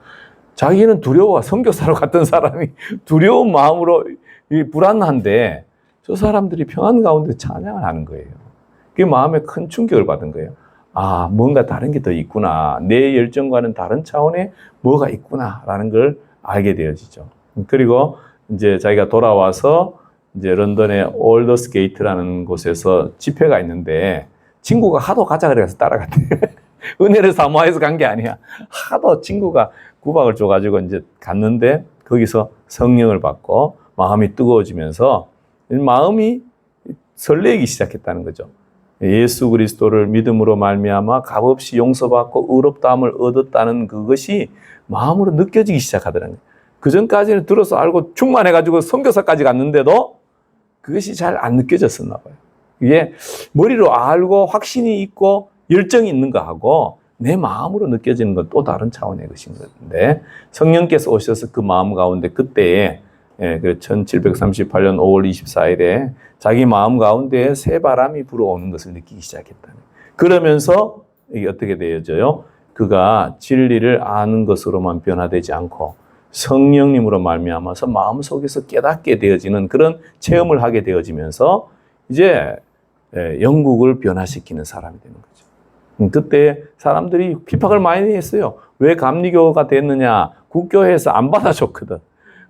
자기는 두려워, 선교사로 갔던 사람이 두려운 마음으로 불안한데 저 사람들이 평안 가운데 찬양을 하는 거예요. 그 마음에 큰 충격을 받은 거예요. 아, 뭔가 다른 게 더 있구나. 내 열정과는 다른 차원의 뭐가 있구나라는 걸 알게 되어지죠. 그리고 이제 자기가 돌아와서 이제 런던의 올더스 게이트라는 곳에서 집회가 있는데 친구가 하도 가자 그래서 따라갔대. 은혜를 사모해서 간 게 아니야. 하도 친구가 구박을 줘가지고 이제 갔는데 거기서 성령을 받고 마음이 뜨거워지면서 마음이 설레기 시작했다는 거죠. 예수 그리스도를 믿음으로 말미암아 값없이 용서받고 의롭다함을 얻었다는 그것이 마음으로 느껴지기 시작하더라는 거예요. 그 전까지는 들어서 알고 충만해가지고 선교사까지 갔는데도 그것이 잘 안 느껴졌었나 봐요. 이게 머리로 알고 확신이 있고 열정이 있는 거하고 내 마음으로 느껴지는 건 또 다른 차원의 것인 건데 성령께서 오셔서 그 마음 가운데 그때에 그 1738년 5월 24일에 자기 마음 가운데 새 바람이 불어오는 것을 느끼기 시작했다는. 그러면서 이게 어떻게 되어져요? 그가 진리를 아는 것으로만 변화되지 않고 성령님으로 말미암아서 마음속에서 깨닫게 되어지는 그런 체험을 하게 되어지면서 이제 영국을 변화시키는 사람이 되는 거죠. 그때 사람들이 핍박을 많이 했어요. 왜 감리교가 됐느냐? 국교회에서 안 받아줬거든.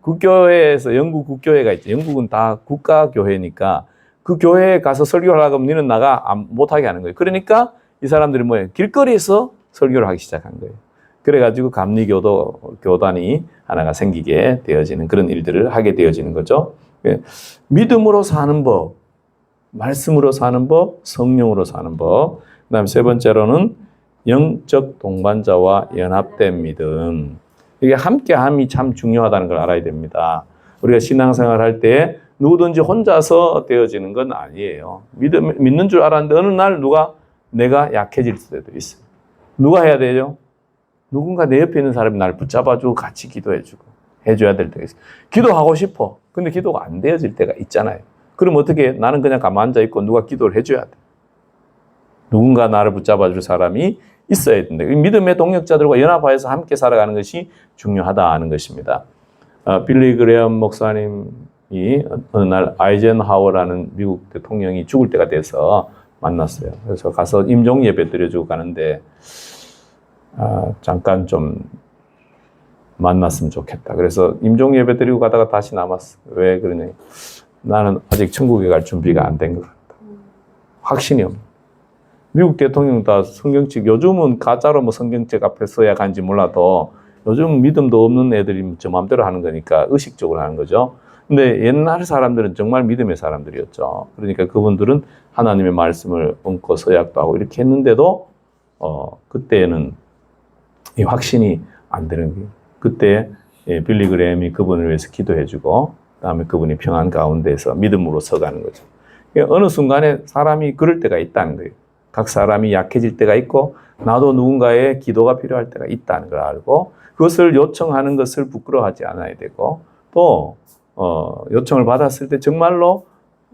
국교회에서 영국 국교회가 있죠. 영국은 다 국가교회니까 그 교회에 가서 설교를 하고 니는 나가 못하게 하는 거예요. 그러니까 이 사람들이 뭐예요? 길거리에서 설교를 하기 시작한 거예요. 그래가지고 감리교도 교단이 하나가 생기게 되어지는 그런 일들을 하게 되어지는 거죠. 믿음으로 사는 법, 말씀으로 사는 법, 성령으로 사는 법. 그다음 세 번째로는 영적 동반자와 연합된 믿음. 이게 함께함이 참 중요하다는 걸 알아야 됩니다. 우리가 신앙생활 할 때 누구든지 혼자서 되어지는 건 아니에요. 믿는 줄 알았는데 어느 날 내가 약해질 때도 있어요. 누가 해야 되죠? 누군가 내 옆에 있는 사람이 날 붙잡아주고 같이 기도해주고 해줘야 될 때가 있어요. 기도하고 싶어. 근데 기도가 안 되어질 때가 있잖아요. 그럼 어떻게 해? 나는 그냥 가만 앉아있고 누가 기도를 해줘야 돼. 누군가 나를 붙잡아줄 사람이 있어야 된다. 믿음의 동역자들과 연합하여서 함께 살아가는 것이 중요하다는 것입니다. 빌리 그레엄 목사님이 어느 날 아이젠하워라는 미국 대통령이 죽을 때가 돼서 만났어요. 그래서 가서 임종 예배 드려주고 가는데 잠깐 좀 만났으면 좋겠다. 그래서 임종 예배 드리고 가다가 다시 남았어. 왜 그러냐? 나는 아직 천국에 갈 준비가 안 된 것 같다. 확신이 없네. 미국 대통령 다 성경책, 요즘은 가짜로 뭐 성경책 앞에 써야 간지 몰라도 요즘 믿음도 없는 애들이 저 마음대로 하는 거니까 의식적으로 하는 거죠. 근데 옛날 사람들은 정말 믿음의 사람들이었죠. 그러니까 그분들은 하나님의 말씀을 얹고 서약도 하고 이렇게 했는데도 그때는 이 확신이 안 되는 거예요. 그때 빌리 그레엄이 그분을 위해서 기도해주고 그다음에 그분이 평안 가운데서 믿음으로 서가는 거죠. 어느 순간에 사람이 그럴 때가 있다는 거예요. 각 사람이 약해질 때가 있고 나도 누군가의 기도가 필요할 때가 있다는 걸 알고 그것을 요청하는 것을 부끄러워하지 않아야 되고 또 요청을 받았을 때 정말로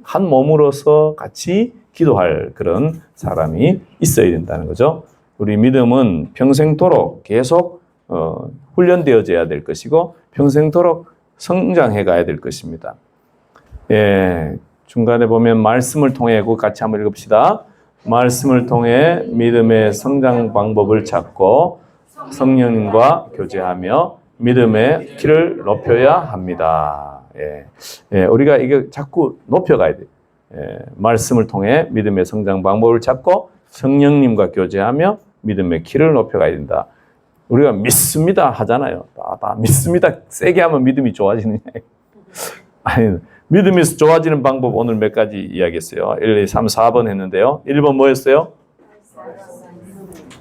한 몸으로서 같이 기도할 그런 사람이 있어야 된다는 거죠. 우리 믿음은 평생토록 계속 훈련되어져야 될 것이고 평생토록 성장해 가야 될 것입니다. 예, 중간에 보면 말씀을 통해 그 같이 한번 읽읍시다. 말씀을 통해 믿음의 성장 방법을 찾고 성령님과 교제하며 믿음의 키를 높여야 합니다. 우리가 이게 자꾸 높여가야 돼요. 말씀을 통해 믿음의 성장 방법을 찾고 성령님과 교제하며 믿음의 키를 높여가야 된다. 우리가 믿습니다 하잖아요. 다 믿습니다. 세게 하면 믿음이 좋아지느냐. 아니, 믿음이 좋아지는 방법 오늘 몇 가지 이야기했어요. 1, 2, 3, 4번 했는데요. 1번 뭐였어요?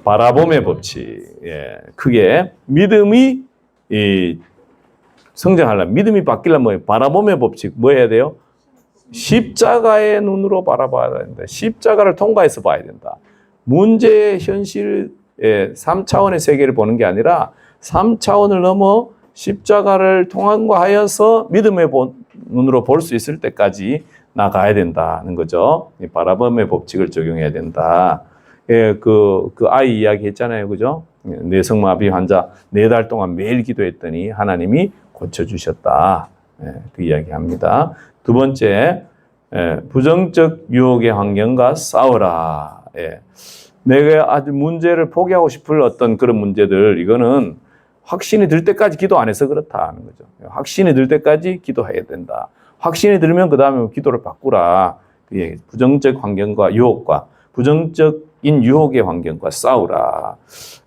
바라봄의 법칙. 크게 믿음이 성장하려면, 믿음이 바뀌려면 뭐예요? 바라봄의 법칙. 뭐 해야 돼요? 십자가의 눈으로 바라봐야 된다. 십자가를 통과해서 봐야 된다. 문제의 현실, 3차원의 세계를 보는 게 아니라 3차원을 넘어 십자가를 통과하여서 믿음의 눈으로 볼 수 있을 때까지 나가야 된다는 거죠. 이 바라봄의 법칙을 적용해야 된다. 그 아이 이야기 했잖아요. 그죠? 뇌성마비 환자 4달 동안 매일 기도했더니 하나님이 고쳐주셨다. 그 이야기 합니다. 두 번째, 부정적 유혹의 환경과 싸워라. 내가 아주 문제를 포기하고 싶을 어떤 그런 문제들, 이거는 확신이 들 때까지 기도 안 해서 그렇다는 거죠. 확신이 들 때까지 기도해야 된다. 확신이 들면 그 다음에 기도를 바꾸라. 부정적 환경과 유혹과 부정적인 유혹의 환경과 싸우라.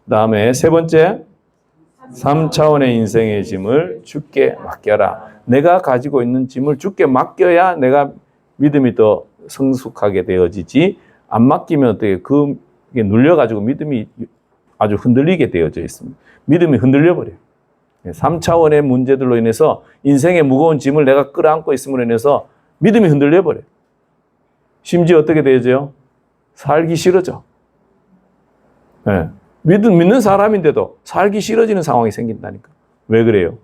그 다음에 세 번째, 3차원의 인생의 짐을 주께 맡겨라. 내가 가지고 있는 짐을 주께 맡겨야 내가 믿음이 더 성숙하게 되어지지, 안 맡기면 어떻게 그게 눌려가지고 믿음이 아주 흔들리게 되어져 있습니다. 믿음이 흔들려버려요. 3차원의 문제들로 인해서 인생의 무거운 짐을 내가 끌어안고 있음으로 인해서 믿음이 흔들려버려요. 심지어 어떻게 되어져요? 살기 싫어져. 믿는 사람인데도 살기 싫어지는 상황이 생긴다니까. 왜 그래요?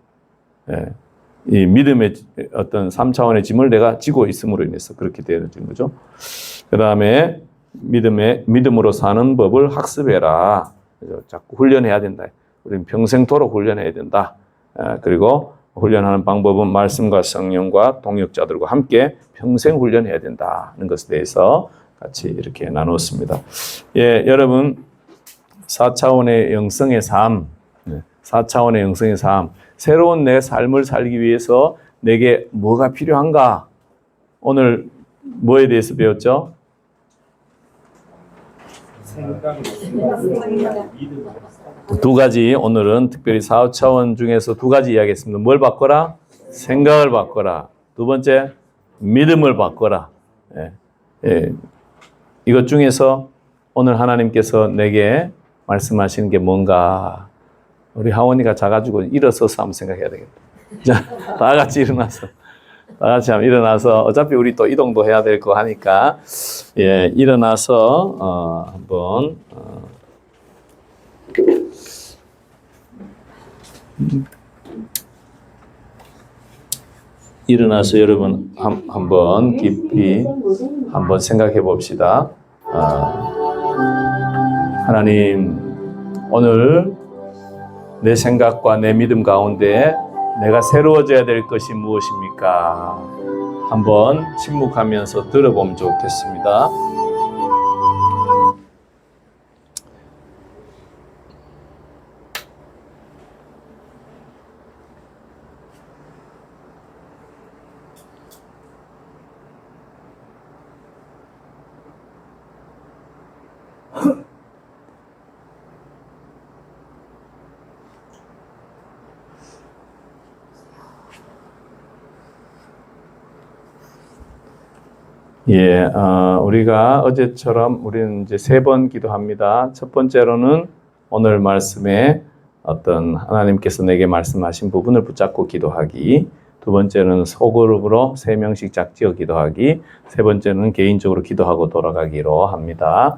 이 믿음의 어떤 3차원의 짐을 내가 지고 있음으로 인해서 그렇게 되어진 거죠. 그 다음에 믿음으로 사는 법을 학습해라. 자꾸 훈련해야 된다. 우리는 평생토록 훈련해야 된다. 그리고 훈련하는 방법은 말씀과 성령과 동역자들과 함께 평생 훈련해야 된다는 것에 대해서 같이 이렇게 나누었습니다. 여러분 4차원의 영성의 삶, 4차원의 영성의 삶, 새로운 내 삶을 살기 위해서 내게 뭐가 필요한가? 오늘 뭐에 대해서 배웠죠? 두 가지, 오늘은 특별히 4차원 중에서 두 가지 이야기했습니다. 뭘 바꿔라? 생각을 바꿔라. 두 번째, 믿음을 바꿔라. 이것 중에서 오늘 하나님께서 내게 말씀하시는 게 뭔가, 우리 하원이가 자가지고 일어서서 한번 생각해야 되겠다. 자, 다 같이 일어나서. 다 같이 한번 일어나서, 어차피 우리 또 이동도 해야 될 거 하니까, 일어나서, 한번, 일어나서 여러분 한번 깊이 한번 생각해 봅시다. 하나님, 오늘 내 생각과 내 믿음 가운데 내가 새로워져야 될 것이 무엇입니까? 한번 침묵하면서 들어보면 좋겠습니다. 우리가 어제처럼 우리는 이제 3번 기도합니다. 첫 번째로는 오늘 말씀에 어떤 하나님께서 내게 말씀하신 부분을 붙잡고 기도하기. 두 번째는 소그룹으로 3명씩 짝지어 기도하기. 세 번째는 개인적으로 기도하고 돌아가기로 합니다.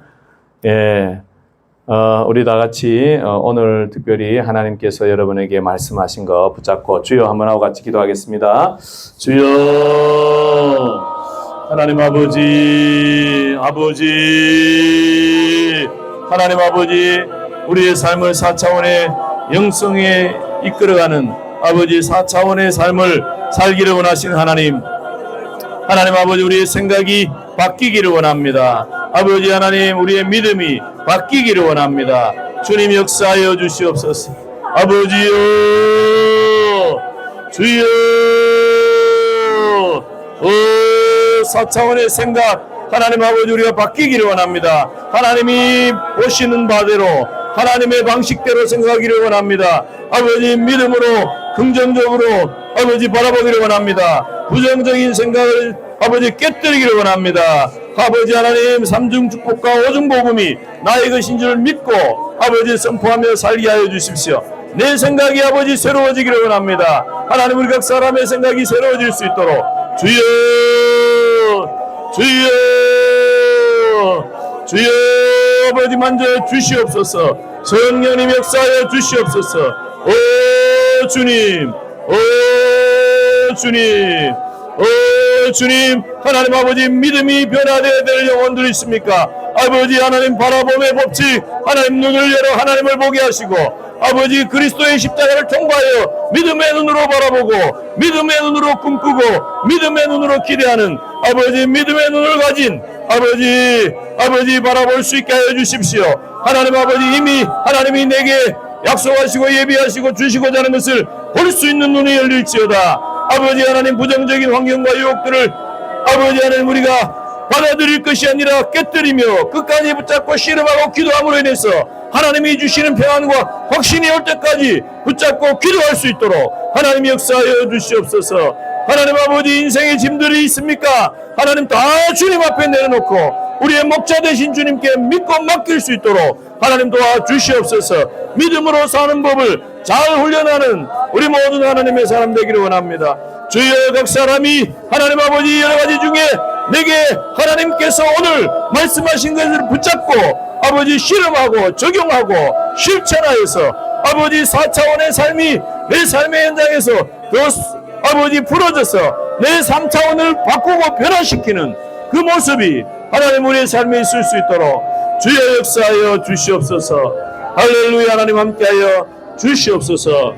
우리 다 같이 오늘 특별히 하나님께서 여러분에게 말씀하신 거 붙잡고 주여 한번 하고 같이 기도하겠습니다. 주여, 하나님 아버지, 하나님 아버지, 우리의 삶을 4차원의 영성에 이끌어가는 아버지 4차원의 삶을 살기를 원하신 하나님 아버지, 우리의 생각이 바뀌기를 원합니다. 아버지 하나님, 우리의 믿음이 바뀌기를 원합니다. 주님 역사하여 주시옵소서. 아버지요, 주여, 4차원의 생각, 하나님 아버지, 우리가 바뀌기를 원합니다. 하나님이 보시는 바대로, 하나님의 방식대로 생각하기를 원합니다. 아버지, 믿음으로 긍정적으로 아버지 바라보기를 원합니다. 부정적인 생각을 아버지 깨뜨리기를 원합니다. 아버지 하나님, 삼중 축복과 오중 복음이 나의 것인 줄 믿고 아버지 선포하며 살게 하여 주십시오. 내 생각이 아버지 새로워지기를 원합니다. 하나님, 우리 각 사람의 생각이 새로워질 수 있도록 주여, 주여, 주여 아버지 만져 주시옵소서. 성령님 역사하여 주시옵소서. 오 주님, 오 주님, 오 주님, 하나님 아버지, 믿음이 변화되어야 될 영혼들이 있습니까? 아버지 하나님, 바라봄의 법칙, 하나님 눈을 열어 하나님을 보게 하시고 아버지 그리스도의 십자가를 통과하여 믿음의 눈으로 바라보고 믿음의 눈으로 꿈꾸고 믿음의 눈으로 기대하는 아버지, 믿음의 눈을 가진 아버지 바라볼 수 있게 하여 주십시오. 하나님 아버지, 이미 하나님이 내게 약속하시고 예비하시고 주시고자 하는 것을 볼 수 있는 눈이 열릴지어다. 아버지 하나님, 부정적인 환경과 유혹들을 아버지 하나님 우리가 받아들일 것이 아니라 깨뜨리며 끝까지 붙잡고 씨름하고 기도함으로 인해서 하나님이 주시는 평안과 확신이 올 때까지 붙잡고 기도할 수 있도록 하나님 역사하여 주시옵소서. 하나님 아버지, 인생의 짐들이 있습니까? 하나님 다 주님 앞에 내려놓고 우리의 목자 되신 주님께 믿고 맡길 수 있도록 하나님 도와주시옵소서. 믿음으로 사는 법을 잘 훈련하는 우리 모든 하나님의 사람 되기를 원합니다. 주여, 각 사람이 하나님 아버지 여러 가지 중에 내게 하나님께서 오늘 말씀하신 것을 붙잡고 아버지 실험하고 적용하고 실천하여서 아버지 4차원의 삶이 내 삶의 현장에서 더 아버지 풀어져서 내 3차원을 바꾸고 변화시키는 그 모습이 하나님 우리의 삶에 있을 수 있도록 주여 역사하여 주시옵소서. 할렐루야. 하나님 함께하여 주시옵소서.